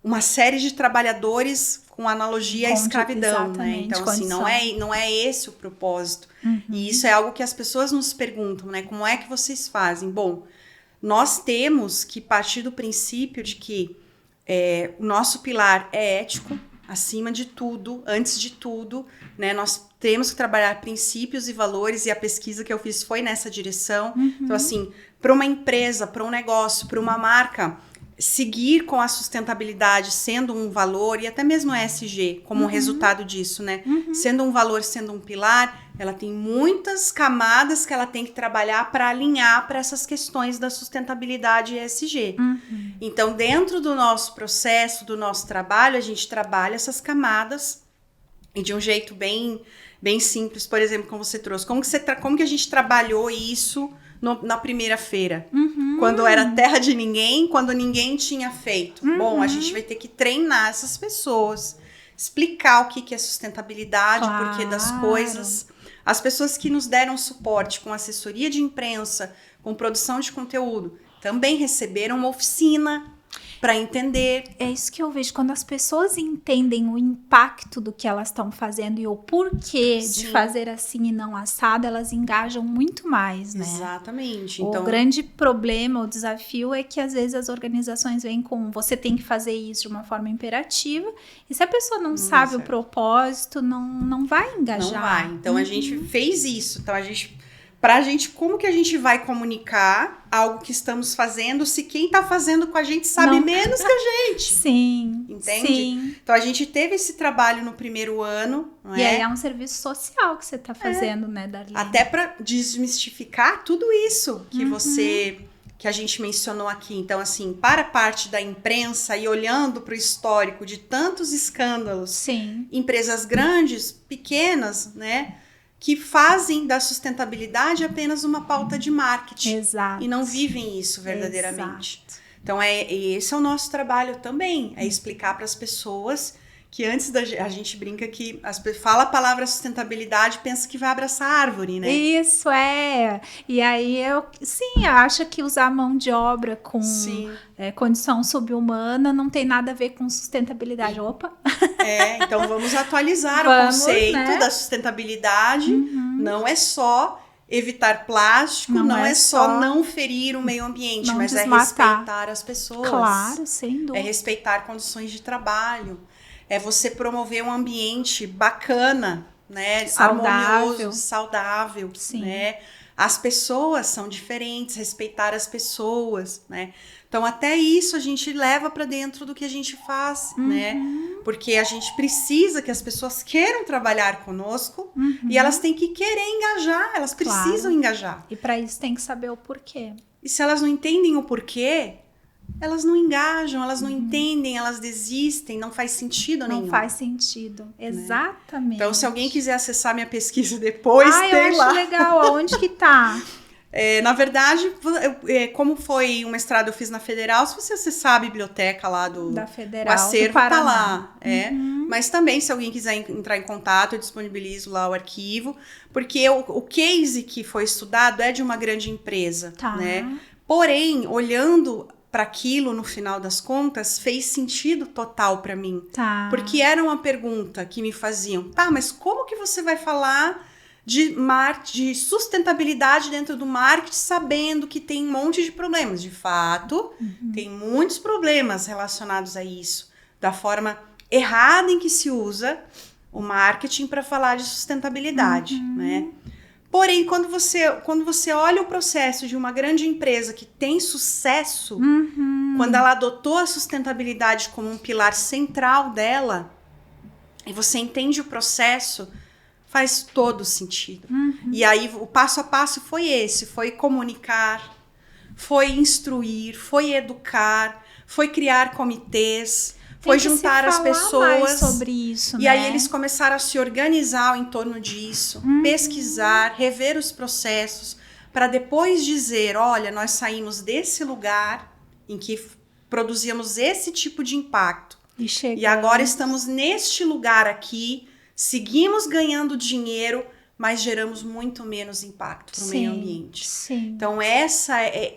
uma série de trabalhadores com analogia à escravidão, né? Então, assim, não é esse o propósito. E isso é algo que as pessoas nos perguntam, né? Como é que vocês fazem? Bom, nós temos que partir do princípio de que o nosso pilar é ético, acima de tudo, antes de tudo, né? Nós temos que trabalhar princípios e valores, e a pesquisa que eu fiz foi nessa direção. Então, assim, para uma empresa, para um negócio, para uma marca, seguir com a sustentabilidade sendo um valor, e até mesmo a ESG como um resultado disso, né? Sendo um valor, sendo um pilar, ela tem muitas camadas que ela tem que trabalhar para alinhar para essas questões da sustentabilidade e ESG. Então, dentro do nosso processo, do nosso trabalho, a gente trabalha essas camadas e de um jeito bem simples, por exemplo, como você trouxe. Como que a gente trabalhou isso na primeira feira? Quando era terra de ninguém, quando ninguém tinha feito. Bom, a gente vai ter que treinar essas pessoas, explicar o que é sustentabilidade, o porquê das coisas. As pessoas que nos deram suporte com assessoria de imprensa, com produção de conteúdo, também receberam uma oficina para entender.
É isso que eu vejo. Quando as pessoas entendem o impacto do que elas estão fazendo e o porquê de fazer assim e não assado, elas engajam muito mais, né?
Exatamente.
O grande problema, o desafio é que às vezes as organizações vêm com você tem que fazer isso de uma forma imperativa, e se a pessoa não sabe o propósito, não vai engajar.
Não vai. Então a gente fez isso. Então como que a gente vai comunicar algo que estamos fazendo se quem está fazendo com a gente sabe menos que a gente?
Sim.
Entende?
Sim.
Então a gente teve esse trabalho no primeiro ano, não é?
E aí é um serviço social que você está fazendo, né, Darlene?
Até para desmistificar tudo isso que a gente mencionou aqui. Então, assim, para a parte da imprensa e olhando para o histórico de tantos escândalos, empresas grandes, pequenas, né? Que fazem da sustentabilidade apenas uma pauta de marketing.
Exato.
E não vivem isso verdadeiramente. Exato. Então, esse é o nosso trabalho também, é explicar para as pessoas que antes a gente brinca que fala a palavra sustentabilidade, pensa que vai abraçar a árvore, né?
Isso, E aí, eu acho que usar mão de obra com condição subhumana não tem nada a ver com sustentabilidade. Opa!
Então vamos atualizar o conceito da sustentabilidade. Não é só evitar plástico não é só não ferir o meio ambiente, mas é respeitar as pessoas.
Claro, sem dúvida.
É respeitar condições de trabalho. É você promover um ambiente bacana, né? Harmonioso, saudável,
sim.
né? As pessoas são diferentes, respeitar as pessoas, né? Então, até isso a gente leva para dentro do que a gente faz, né? Porque a gente precisa que as pessoas queiram trabalhar conosco e elas têm que querer engajar, elas precisam engajar.
E para isso tem que saber o porquê.
E se elas não entendem o porquê, elas não engajam, elas não entendem, elas desistem, não faz sentido nenhum.
Não faz sentido, exatamente.
Né? Então, se alguém quiser acessar minha pesquisa depois, tem
eu acho
lá.
Legal, aonde que tá?
Na verdade, como foi um mestrado eu fiz na Federal, se você acessar a biblioteca lá
da Federal,
o acervo tá lá.
Uhum.
Mas também, se alguém quiser entrar em contato, eu disponibilizo lá o arquivo, porque o case que foi estudado é de uma grande empresa, né? Porém, olhando para aquilo, no final das contas, fez sentido total para mim. Porque era uma pergunta que me faziam, mas como que você vai falar de sustentabilidade dentro do marketing, sabendo que tem um monte de problemas? De fato, tem muitos problemas relacionados a isso, da forma errada em que se usa o marketing para falar de sustentabilidade, né? Porém, quando você olha o processo de uma grande empresa que tem sucesso, quando ela adotou a sustentabilidade como um pilar central dela, e você entende o processo, faz todo sentido. E aí, o passo a passo foi esse, foi comunicar, foi instruir, foi educar, foi criar comitês, foi juntar as pessoas.
Mais sobre isso,
e aí eles começaram a se organizar em torno disso, pesquisar, rever os processos, para depois dizer, olha, nós saímos desse lugar em que produzíamos esse tipo de impacto. E agora estamos neste lugar aqui, seguimos ganhando dinheiro, mas geramos muito menos impacto para o meio ambiente. Então, essa é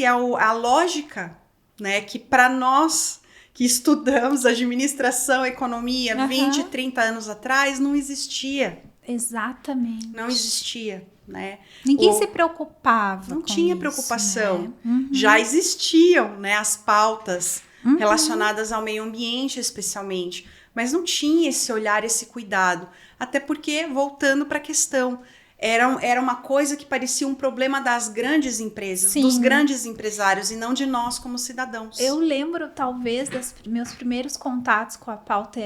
a lógica, né, que para nós que estudamos administração, economia 20, 30 anos atrás, não existia.
Exatamente.
Não existia, né?
Ninguém se preocupava.
Não tinha preocupação. Né? Já existiam, né, as pautas relacionadas ao meio ambiente, especialmente, mas não tinha esse olhar, esse cuidado. Até porque, voltando para a questão, era uma coisa que parecia um problema das grandes empresas, dos grandes empresários, e não de nós como cidadãos.
Eu lembro, talvez, dos meus primeiros contatos com a pauta,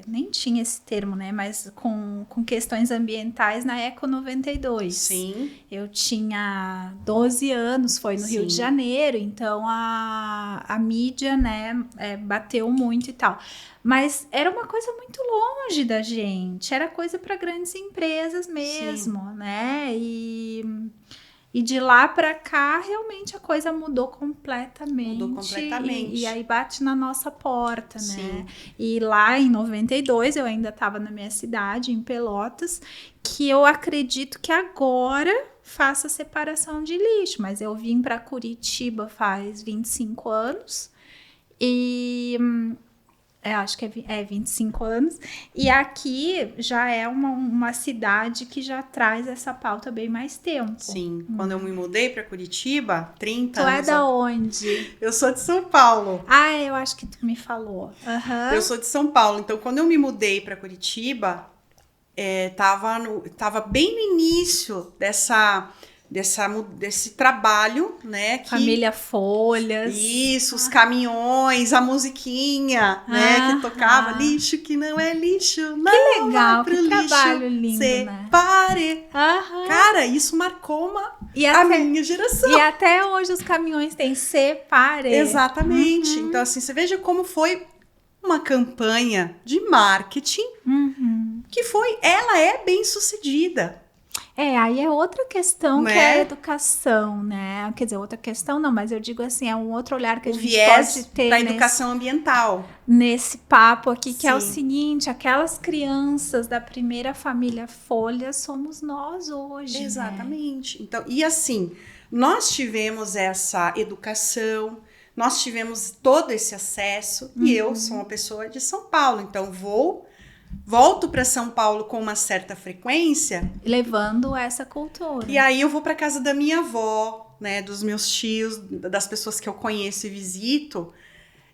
nem tinha esse termo, né? Mas com questões ambientais na Eco 92.
Sim.
Eu tinha 12 anos, foi no Rio de Janeiro, então a mídia, né, bateu muito e tal. Mas era uma coisa muito longe da gente, era coisa para grandes empresas mesmo, né? E de lá para cá, realmente a coisa mudou completamente.
Mudou completamente.
E aí bate na nossa porta, né? E lá em 92, eu ainda estava na minha cidade, em Pelotas, que eu acredito que agora faça separação de lixo. Mas eu vim para Curitiba faz 25 anos e... acho que é 25 anos. E aqui já é uma cidade que já traz essa pauta bem mais tempo.
Sim. Quando eu me mudei para Curitiba, 30 anos...
Tu é da onde?
Eu sou de São Paulo.
Eu acho que tu me falou.
Eu sou de São Paulo. Então, quando eu me mudei para Curitiba, tava bem no início desse trabalho, né?
Família Folhas.
Isso, os caminhões, a musiquinha, né? Que tocava lixo que não é lixo, não.
Que legal, que
lixo,
trabalho lindo,
separe.
Né?
Cara, isso marcou a minha geração.
E até hoje os caminhões têm separe.
Exatamente. Então, assim, você veja como foi uma campanha de marketing que ela é bem sucedida.
Aí é outra questão, né? Que é a educação, né? Quer dizer, outra questão não, mas eu digo assim, é um outro olhar que a gente pode ter
para educação ambiental.
Nesse papo aqui, que é o seguinte, aquelas crianças da primeira família Folha somos nós hoje.
Exatamente. Né? Então, e assim, nós tivemos essa educação, nós tivemos todo esse acesso, e eu sou uma pessoa de São Paulo, então vou volto para São Paulo com uma certa frequência.
Levando essa cultura.
E aí eu vou para casa da minha avó, né, dos meus tios, das pessoas que eu conheço e visito.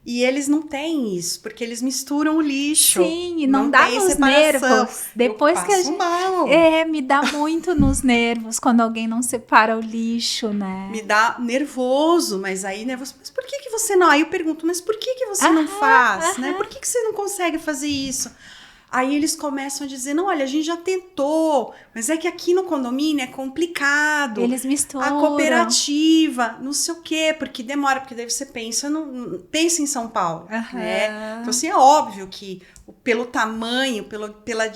E eles não têm isso, porque eles misturam o lixo.
Sim, e não dá nos nervos. Depois que a gente...
mal.
Me dá muito nos nervos quando alguém não separa o lixo, né?
Me dá nervoso, mas aí, né, mas por que você não... Aí eu pergunto, mas por que você não faz, né? Por que você não consegue fazer isso? Aí eles começam a dizer, não, olha, a gente já tentou, mas é que aqui no condomínio é complicado.
Eles misturam.
A cooperativa, não sei o quê, porque demora, porque daí você pensa em São Paulo, né? Então, assim, é óbvio que pelo tamanho,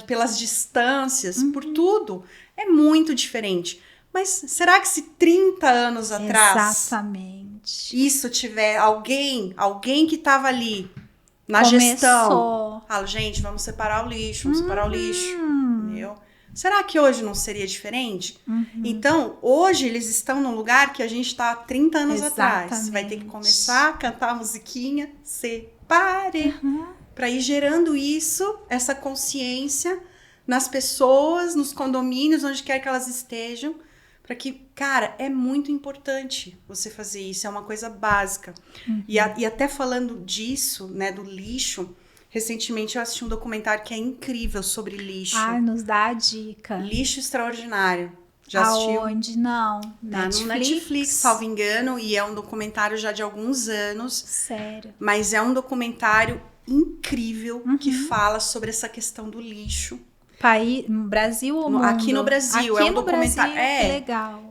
pelas distâncias, por tudo, é muito diferente. Mas será que se 30 anos atrás...
Exatamente.
Isso tiver alguém que estava ali... Na gestão, falo, gente, vamos separar o lixo, entendeu? Será que hoje não seria diferente? Então, hoje eles estão num lugar que a gente está há 30 anos atrás. Vai ter que começar a cantar a musiquinha, separe, para ir gerando essa consciência nas pessoas, nos condomínios, onde quer que elas estejam, para que, cara, é muito importante você fazer isso, é uma coisa básica. E até falando disso, né, do lixo, recentemente eu assisti um documentário que é incrível sobre lixo.
Nos dá a dica.
Lixo Extraordinário. Já assistiu?
Aonde? Não.
No Netflix, salvo engano, e é um documentário já de alguns anos.
Sério.
Mas é um documentário incrível que fala sobre essa questão do lixo.
Brasil ou mundo?
Aqui no Brasil,
aqui
é um documentário.
Legal.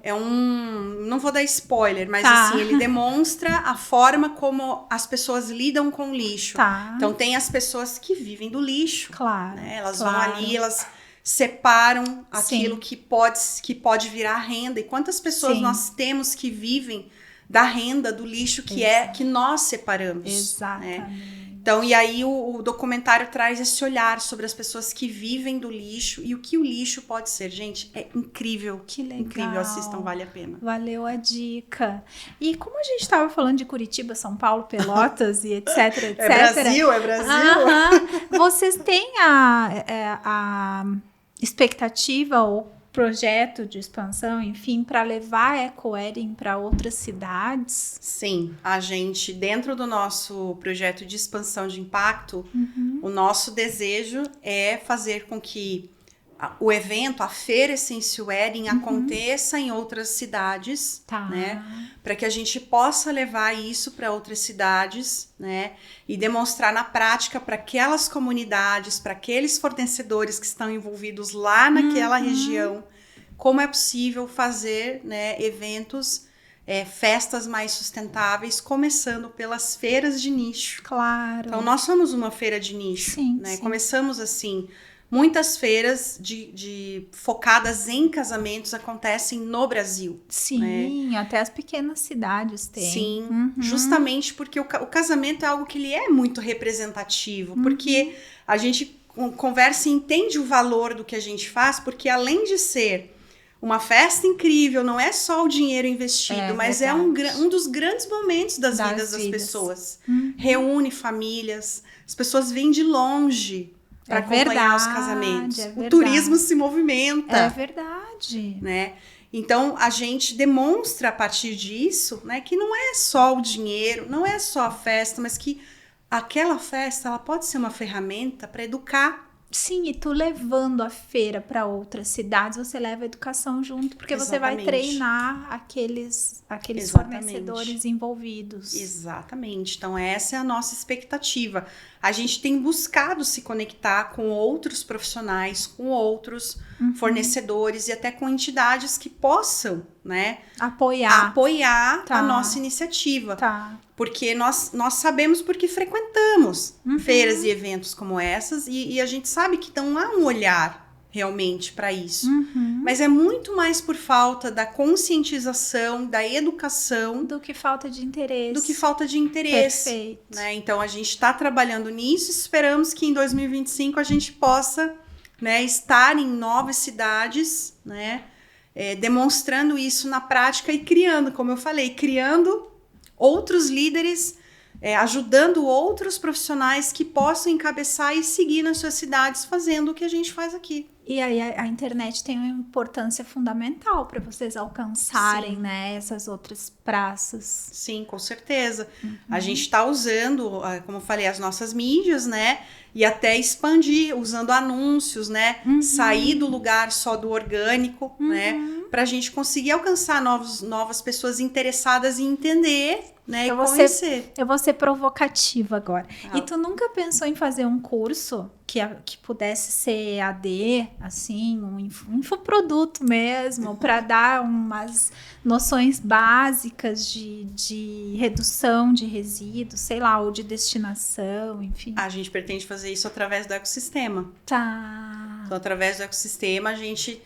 Não vou dar spoiler, mas assim, ele demonstra a forma como as pessoas lidam com o lixo. Então tem as pessoas que vivem do lixo.
Claro.
Né? Elas vão ali, elas separam aquilo que pode virar renda. E quantas pessoas nós temos que vivem da renda do lixo que nós separamos.
Exatamente.
Né? Então, e aí o documentário traz esse olhar sobre as pessoas que vivem do lixo e o que o lixo pode ser. Gente, é incrível.
Que legal.
Incrível, assistam, vale a pena.
Valeu a dica. E como a gente estava falando de Curitiba, São Paulo, Pelotas e etc, etc.
É Brasil.
Vocês têm a expectativa ou projeto de expansão, enfim, para levar a EcoWedding para outras cidades?
Sim, a gente, dentro do nosso projeto de expansão de impacto, o nosso desejo é fazer com que o evento, a Feira Essence Wedding, aconteça em outras cidades, né? Para que a gente possa levar isso para outras cidades, né? E demonstrar na prática para aquelas comunidades, para aqueles fornecedores que estão envolvidos lá naquela região, como é possível fazer, né, eventos, festas mais sustentáveis, começando pelas feiras de nicho.
Claro.
Então, nós somos uma feira de nicho, né?
Sim.
Começamos assim... Muitas feiras focadas em casamentos acontecem no Brasil.
Sim, né? Até as pequenas cidades têm.
Sim, justamente porque o casamento é algo que ele é muito representativo. Porque a gente conversa e entende o valor do que a gente faz, porque além de ser uma festa incrível, não é só o dinheiro investido, mas verdade. É um dos grandes momentos das vidas das pessoas. Reúne famílias, as pessoas vêm de longe para acompanhar os casamentos. O turismo se movimenta.
É verdade.
Né? Então, a gente demonstra a partir disso, né, que não é só o dinheiro, não é só a festa, mas que aquela festa ela pode ser uma ferramenta para educar.
Sim, e tu levando a feira para outras cidades, você leva a educação junto, porque você vai treinar aqueles fornecedores envolvidos.
Exatamente. Então, essa é a nossa expectativa. A gente tem buscado se conectar com outros profissionais, com outros fornecedores e até com entidades que possam, né, apoiar a nossa iniciativa. Porque nós sabemos porque frequentamos feiras e eventos como essas e a gente sabe que não há um olhar realmente para isso. Mas é muito mais por falta da conscientização, da educação.
Do que falta de interesse.
Perfeito. Né? Então a gente está trabalhando nisso, esperamos que em 2025 a gente possa, né, estar em novas cidades, né, demonstrando isso na prática e criando, como eu falei, criando outros líderes ajudando outros profissionais que possam encabeçar e seguir nas suas cidades fazendo o que a gente faz aqui.
E aí a internet tem uma importância fundamental para vocês alcançarem, né, essas outras praças.
Sim, com certeza. A gente está usando, como eu falei, as nossas mídias, né? E até expandir, usando anúncios, né? Sair do lugar só do orgânico, né? Para a gente conseguir alcançar novas pessoas interessadas em entender, né? E conhecer.
Eu vou ser provocativa agora. E tu nunca pensou em fazer um curso que pudesse ser EAD, assim, um infoproduto mesmo, para dar umas noções básicas de redução de resíduos, sei lá, ou de destinação, enfim.
A gente pretende fazer isso através do ecossistema.
Tá.
Então, através do ecossistema, a gente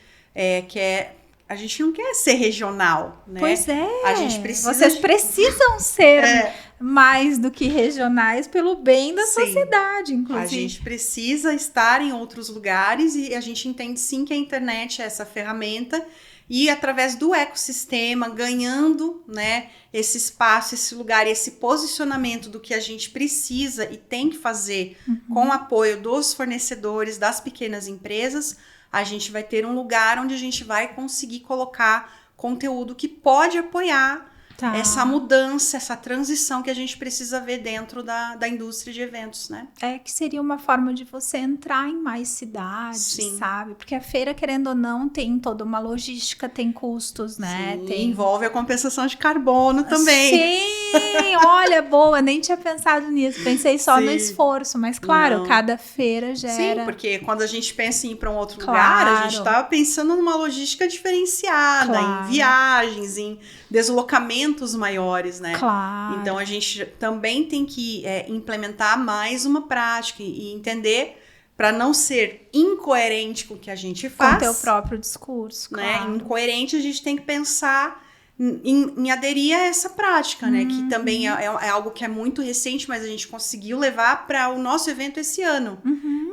quer... A gente não quer ser regional, né?
Pois é.
A gente precisa...
Vocês precisam ser mais do que regionais pelo bem da sociedade, inclusive.
A gente precisa estar em outros lugares e a gente entende sim que a internet é essa ferramenta e através do ecossistema, ganhando, né, esse espaço, esse lugar, esse posicionamento do que a gente precisa e tem que fazer com o apoio dos fornecedores, das pequenas empresas, a gente vai ter um lugar onde a gente vai conseguir colocar conteúdo que pode apoiar essa mudança, essa transição que a gente precisa ver dentro da indústria de eventos, né?
Que seria uma forma de você entrar em mais cidades, sabe? Porque a feira, querendo ou não, tem toda uma logística, tem custos, né?
Envolve a compensação de carbono também.
Sim, olha, boa, nem tinha pensado nisso. Pensei só no esforço, mas claro, cada feira gera...
Sim, porque quando a gente pensa em ir para um outro lugar, a gente está pensando numa logística diferenciada, em viagens, em deslocamentos maiores, né?
Claro.
Então, a gente também tem que implementar mais uma prática e entender para não ser incoerente com o que a gente faz.
Com o teu próprio discurso, claro.
Né? Incoerente, a gente tem que pensar em aderir a essa prática, né? Que também é algo que é muito recente, mas a gente conseguiu levar para o nosso evento esse ano.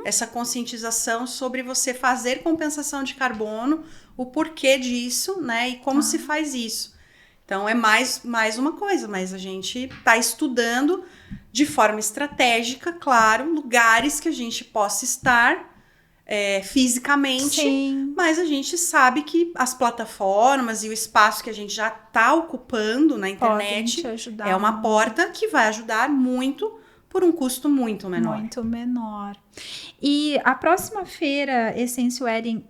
Essa conscientização sobre você fazer compensação de carbono, o porquê disso, né? E como se faz isso. Então, é mais uma coisa, mas a gente está estudando de forma estratégica, claro, lugares que a gente possa estar fisicamente, mas a gente sabe que as plataformas e o espaço que a gente já está ocupando na internet é uma porta que vai ajudar muito por um custo muito menor.
Muito menor. E a próxima feira Essence Wedding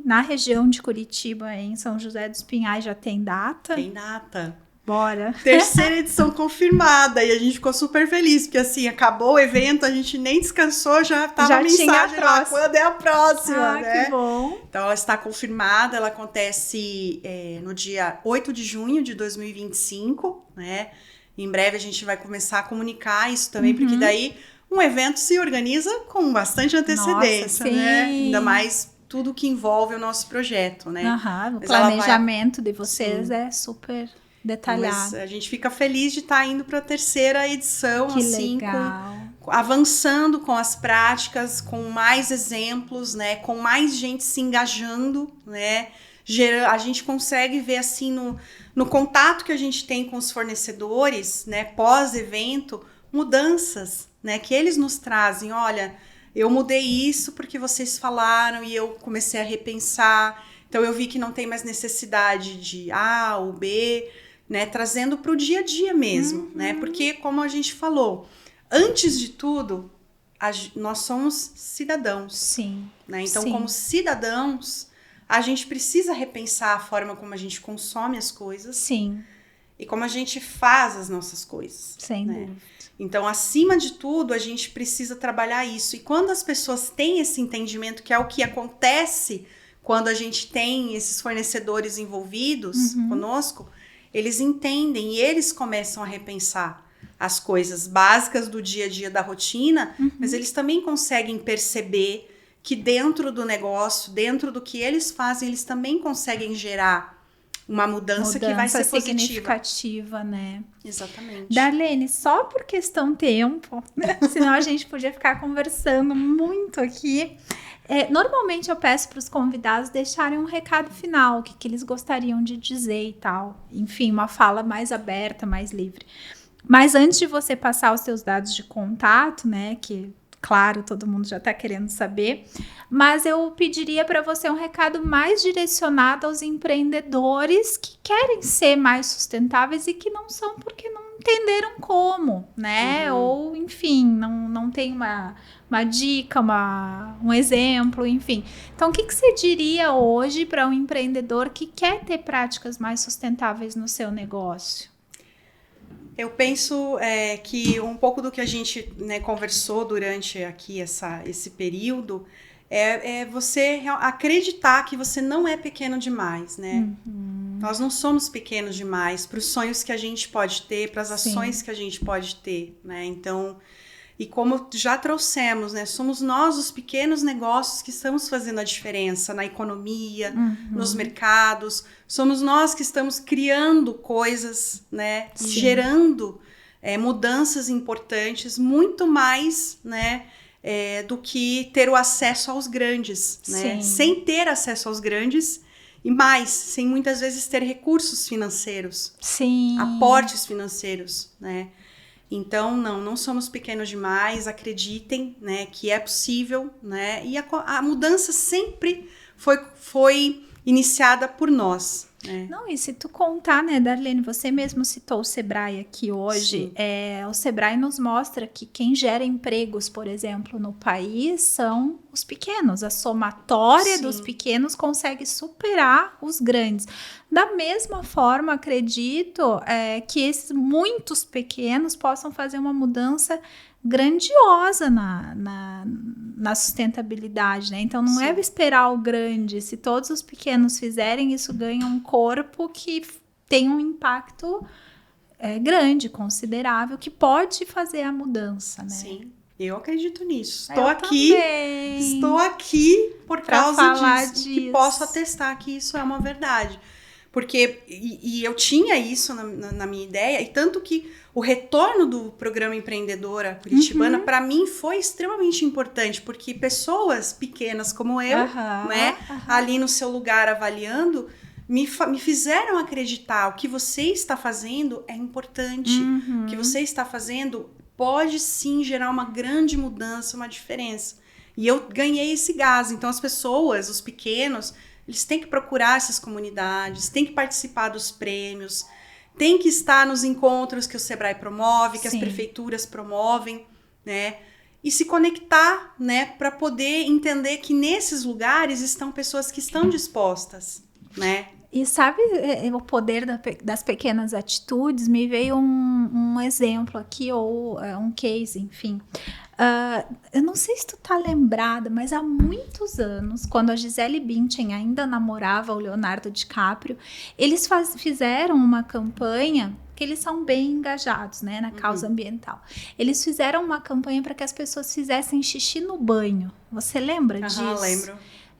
na região de Curitiba, em São José dos Pinhais, já tem data?
Tem data.
Bora.
3ª edição confirmada e a gente ficou super feliz, porque assim, acabou o evento, a gente nem descansou, já tava a mensagem lá, quando é a próxima, né?
Que bom.
Então, ela está confirmada, ela acontece no dia 8 de junho de 2025, né? Em breve a gente vai começar a comunicar isso também, porque daí um evento se organiza com bastante antecedência, né? Ainda mais tudo que envolve o nosso projeto, né?
O planejamento de vocês é super detalhado.
Mas a gente fica feliz de estar indo para a 3ª edição,
que
assim,
legal.
Avançando com as práticas, com mais exemplos, né? Com mais gente se engajando, né? A gente consegue ver assim no contato que a gente tem com os fornecedores, né? Pós-evento, mudanças, né? Que eles nos trazem. Olha, eu mudei isso porque vocês falaram e eu comecei a repensar. Então eu vi que não tem mais necessidade de A ou B, né? Trazendo para o dia a dia mesmo, né? Porque como a gente falou, antes de tudo, nós somos cidadãos.
Sim.
Né? Então, como cidadãos, a gente precisa repensar a forma como a gente consome as coisas.
Sim.
E como a gente faz as nossas coisas.
Sem dúvida.
Então, acima de tudo, a gente precisa trabalhar isso. E quando as pessoas têm esse entendimento, que é o que acontece quando a gente tem esses fornecedores envolvidos conosco, eles entendem e eles começam a repensar as coisas básicas do dia a dia da rotina, mas eles também conseguem perceber que dentro do negócio, dentro do que eles fazem, eles também conseguem gerar uma mudança que vai ser positiva.
Significativa, né?
Exatamente.
Darlene, só por questão tempo, né? Senão a gente podia ficar conversando muito aqui. Normalmente eu peço para os convidados deixarem um recado final, o que eles gostariam de dizer e tal. Enfim, uma fala mais aberta, mais livre. Mas antes de você passar os seus dados de contato, né, que claro, todo mundo já está querendo saber, mas eu pediria para você um recado mais direcionado aos empreendedores que querem ser mais sustentáveis e que não são porque não entenderam como, né? Ou, enfim, não tem uma dica, um exemplo, enfim. Então, o que você diria hoje para um empreendedor que quer ter práticas mais sustentáveis no seu negócio?
Eu penso que um pouco do que a gente, né, conversou durante aqui esse período é você acreditar que você não é pequeno demais, né? Nós não somos pequenos demais para os sonhos que a gente pode ter, para as ações que a gente pode ter, né? Então, e como já trouxemos, né, somos nós os pequenos negócios que estamos fazendo a diferença na economia, nos mercados, somos nós que estamos criando coisas, né, e gerando mudanças importantes, muito mais, né, do que ter o acesso aos grandes, né? Sem ter acesso aos grandes e mais, sem muitas vezes ter recursos financeiros, aportes financeiros, né? Então, não somos pequenos demais, acreditem, né, que é possível, né, e a mudança sempre foi iniciada por nós. Né?
Não, e se tu contar, né, Darlene, você mesmo citou o Sebrae aqui hoje, o Sebrae nos mostra que quem gera empregos, por exemplo, no país são os pequenos, a somatória dos pequenos consegue superar os grandes. Da mesma forma, acredito que esses muitos pequenos possam fazer uma mudança grandiosa na sustentabilidade, né? Então não é esperar o grande, se todos os pequenos fizerem, isso ganha um corpo que tem um impacto grande, considerável, que pode fazer a mudança, né?
Sim, eu acredito nisso.
Estou
aqui por causa disso. Que posso atestar que isso é uma verdade. Porque, e eu tinha isso na minha ideia, e tanto que o retorno do programa Empreendedora Curitibana, para mim, foi extremamente importante, porque pessoas pequenas como eu, né, ali no seu lugar avaliando, me fizeram acreditar o que você está fazendo é importante, o que você está fazendo pode sim gerar uma grande mudança, uma diferença. E eu ganhei esse gás, então as pessoas, os pequenos, eles têm que procurar essas comunidades, têm que participar dos prêmios, têm que estar nos encontros que o Sebrae promove, que as prefeituras promovem, né? E se conectar, né? Para poder entender que nesses lugares estão pessoas que estão dispostas, né?
E sabe o poder das pequenas atitudes? Me veio um exemplo aqui, ou um case, enfim. Eu não sei se tu tá lembrada, mas há muitos anos, quando a Gisele Bündchen ainda namorava o Leonardo DiCaprio, eles fizeram uma campanha, que eles são bem engajados, né, na causa ambiental. Eles fizeram uma campanha para que as pessoas fizessem xixi no banho. Você lembra disso?
Lembro.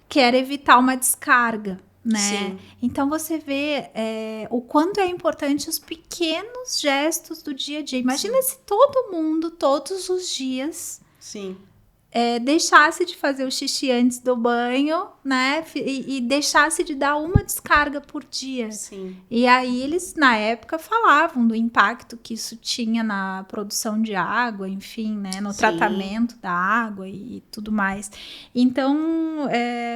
Que era evitar uma descarga. Né?
Sim.
Então você vê o quanto é importante os pequenos gestos do dia a dia. Imagina se todo mundo, todos os dias, deixasse de fazer o xixi antes do banho, né? E deixasse de dar uma descarga por dia.
Sim.
E aí eles, na época, falavam do impacto que isso tinha na produção de água, enfim, né? No tratamento da água e tudo mais. Então,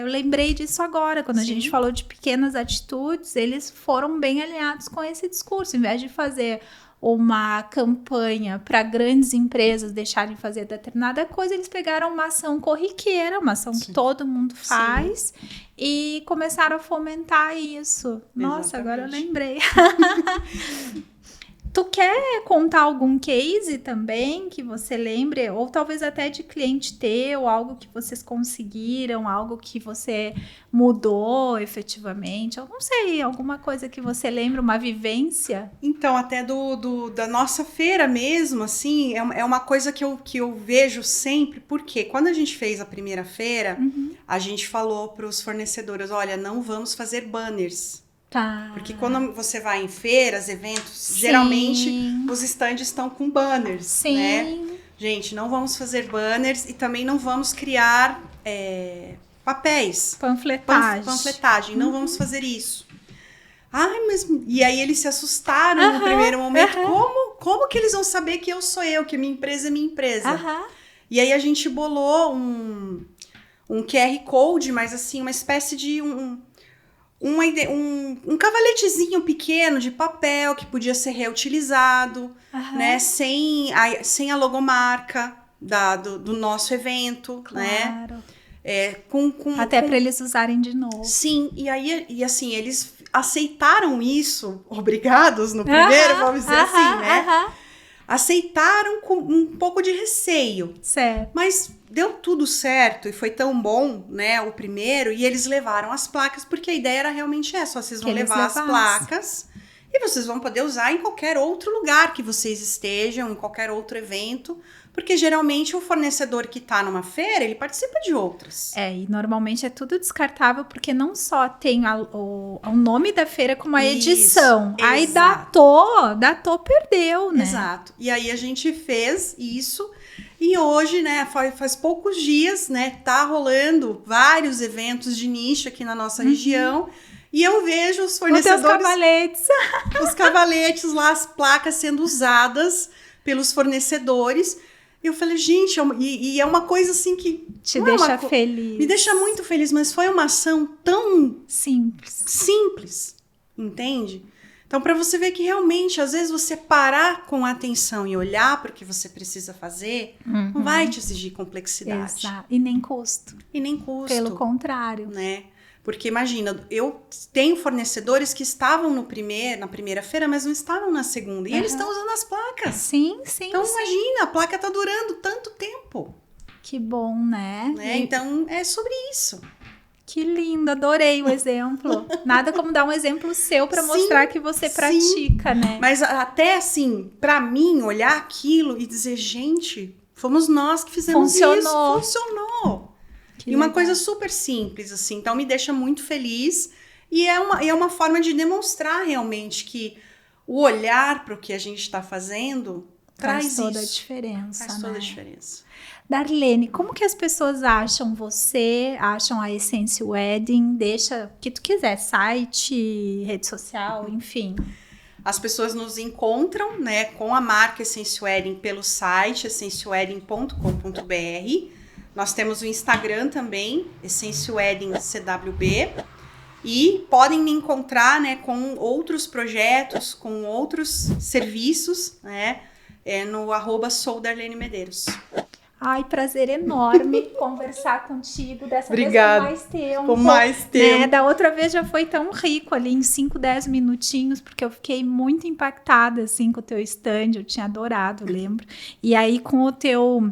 eu lembrei disso agora, quando a gente falou de pequenas atitudes, eles foram bem alinhados com esse discurso. Em vez de fazer uma campanha para grandes empresas deixarem de fazer determinada coisa, eles pegaram uma ação corriqueira, uma ação que todo mundo faz, e começaram a fomentar isso. Nossa, agora eu lembrei. Tu quer contar algum case também que você lembre? Ou talvez até de cliente teu, algo que vocês conseguiram, algo que você mudou efetivamente? Eu não sei, alguma coisa que você lembra, uma vivência?
Então, até da nossa feira mesmo, assim, é uma coisa que eu vejo sempre, porque quando a gente fez a primeira feira, a gente falou para os fornecedores, olha, não vamos fazer banners.
Tá.
Porque quando você vai em feiras, eventos, geralmente os estandes estão com banners, né? Gente, não vamos fazer banners e também não vamos criar papéis. Panfletagem, não vamos fazer isso. Ai, mas... E aí eles se assustaram no primeiro momento. como que eles vão saber que eu sou eu, que minha empresa é minha empresa?
Aham.
E aí a gente bolou um QR Code, mas assim, uma espécie de um cavaletezinho pequeno de papel que podia ser reutilizado, né? Sem a logomarca do nosso evento, né?
Claro.
Até
para eles usarem de novo.
Sim, e assim, eles aceitaram isso, obrigados no primeiro, vamos dizer assim, né? Aceitaram com um pouco de receio.
Certo.
Mas deu tudo certo e foi tão bom, né, o primeiro, e eles levaram as placas, porque a ideia era realmente essa, vocês vão levar as placas e vocês vão poder usar em qualquer outro lugar que vocês estejam, em qualquer outro evento, porque geralmente o fornecedor que está numa feira, ele participa de outras.
E normalmente é tudo descartável, porque não só tem o nome da feira, como a edição.
Isso,
aí
exato.
datou, perdeu, né?
Exato. E aí a gente fez isso, e hoje, né, faz poucos dias, né, tá rolando vários eventos de nicho aqui na nossa região, e eu vejo os fornecedores... Os cavaletes lá, as placas sendo usadas pelos fornecedores. E eu falei, gente, é uma coisa assim que...
Te deixa feliz.
Me deixa muito feliz, mas foi uma ação tão...
Simples,
entende? Então, para você ver que realmente, às vezes, você parar com atenção e olhar para o que você precisa fazer, não vai te exigir complexidade.
Exato. E nem custo. Pelo contrário.
Né? Porque imagina, eu tenho fornecedores que estavam na primeira feira, mas não estavam na segunda. E eles estão usando as placas.
Sim.
Então imagina, a placa está durando tanto tempo.
Que bom, né?
Então é sobre isso.
Que lindo, adorei o exemplo. Nada como dar um exemplo seu para mostrar que você pratica, né?
Mas até assim, para mim, olhar aquilo e dizer, gente, fomos nós que fizemos isso. Funcionou. E uma coisa super simples, assim. Então, me deixa muito feliz. E é uma forma de demonstrar realmente que o olhar para o que a gente está fazendo
faz toda a diferença.
Faz toda a diferença.
Darlene, como que as pessoas acham você, acham a Essence Wedding? Deixa o que tu quiser, site, rede social, enfim.
As pessoas nos encontram, né, com a marca Essence Wedding pelo site essencewedding.com.br. Nós temos o Instagram também, Essence Wedding CWB, e podem me encontrar, né, com outros projetos, com outros serviços, né, no @soudarlenemedeiros.
Ai, prazer enorme conversar contigo. Dessa
Obrigada.
Vez com mais tempo.
Com mais tempo.
Né? Da outra vez já foi tão rico ali em 5, 10 minutinhos, porque eu fiquei muito impactada assim, com o teu stand. Eu tinha adorado, lembro. E aí com o teu...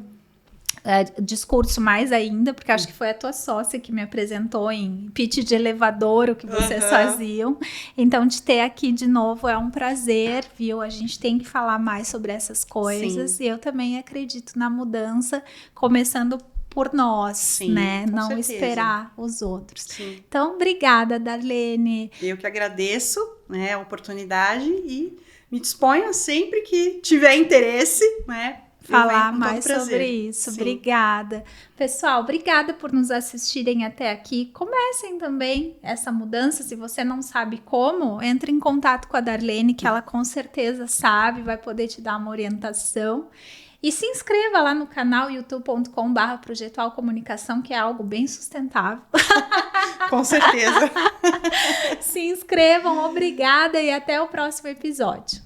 discurso mais ainda, porque acho que foi a tua sócia que me apresentou em pitch de elevador, o que vocês faziam. Então, te ter aqui de novo é um prazer, viu? A gente tem que falar mais sobre essas coisas. Sim. E eu também acredito na mudança, começando por nós, sim, né? Não certeza. Esperar os outros. Sim. Então, obrigada, Darlene.
Eu que agradeço, né, a oportunidade e me disponho sempre que tiver interesse, né?
Falar mais sobre isso. Sim. Obrigada. Pessoal, obrigada por nos assistirem até aqui. Comecem também essa mudança. Se você não sabe como, entre em contato com a Darlene, que ela com certeza sabe, vai poder te dar uma orientação. E se inscreva lá no canal youtube.com/Projetual Comunicação, que é algo bem sustentável.
Com certeza.
Se inscrevam, obrigada e até o próximo episódio.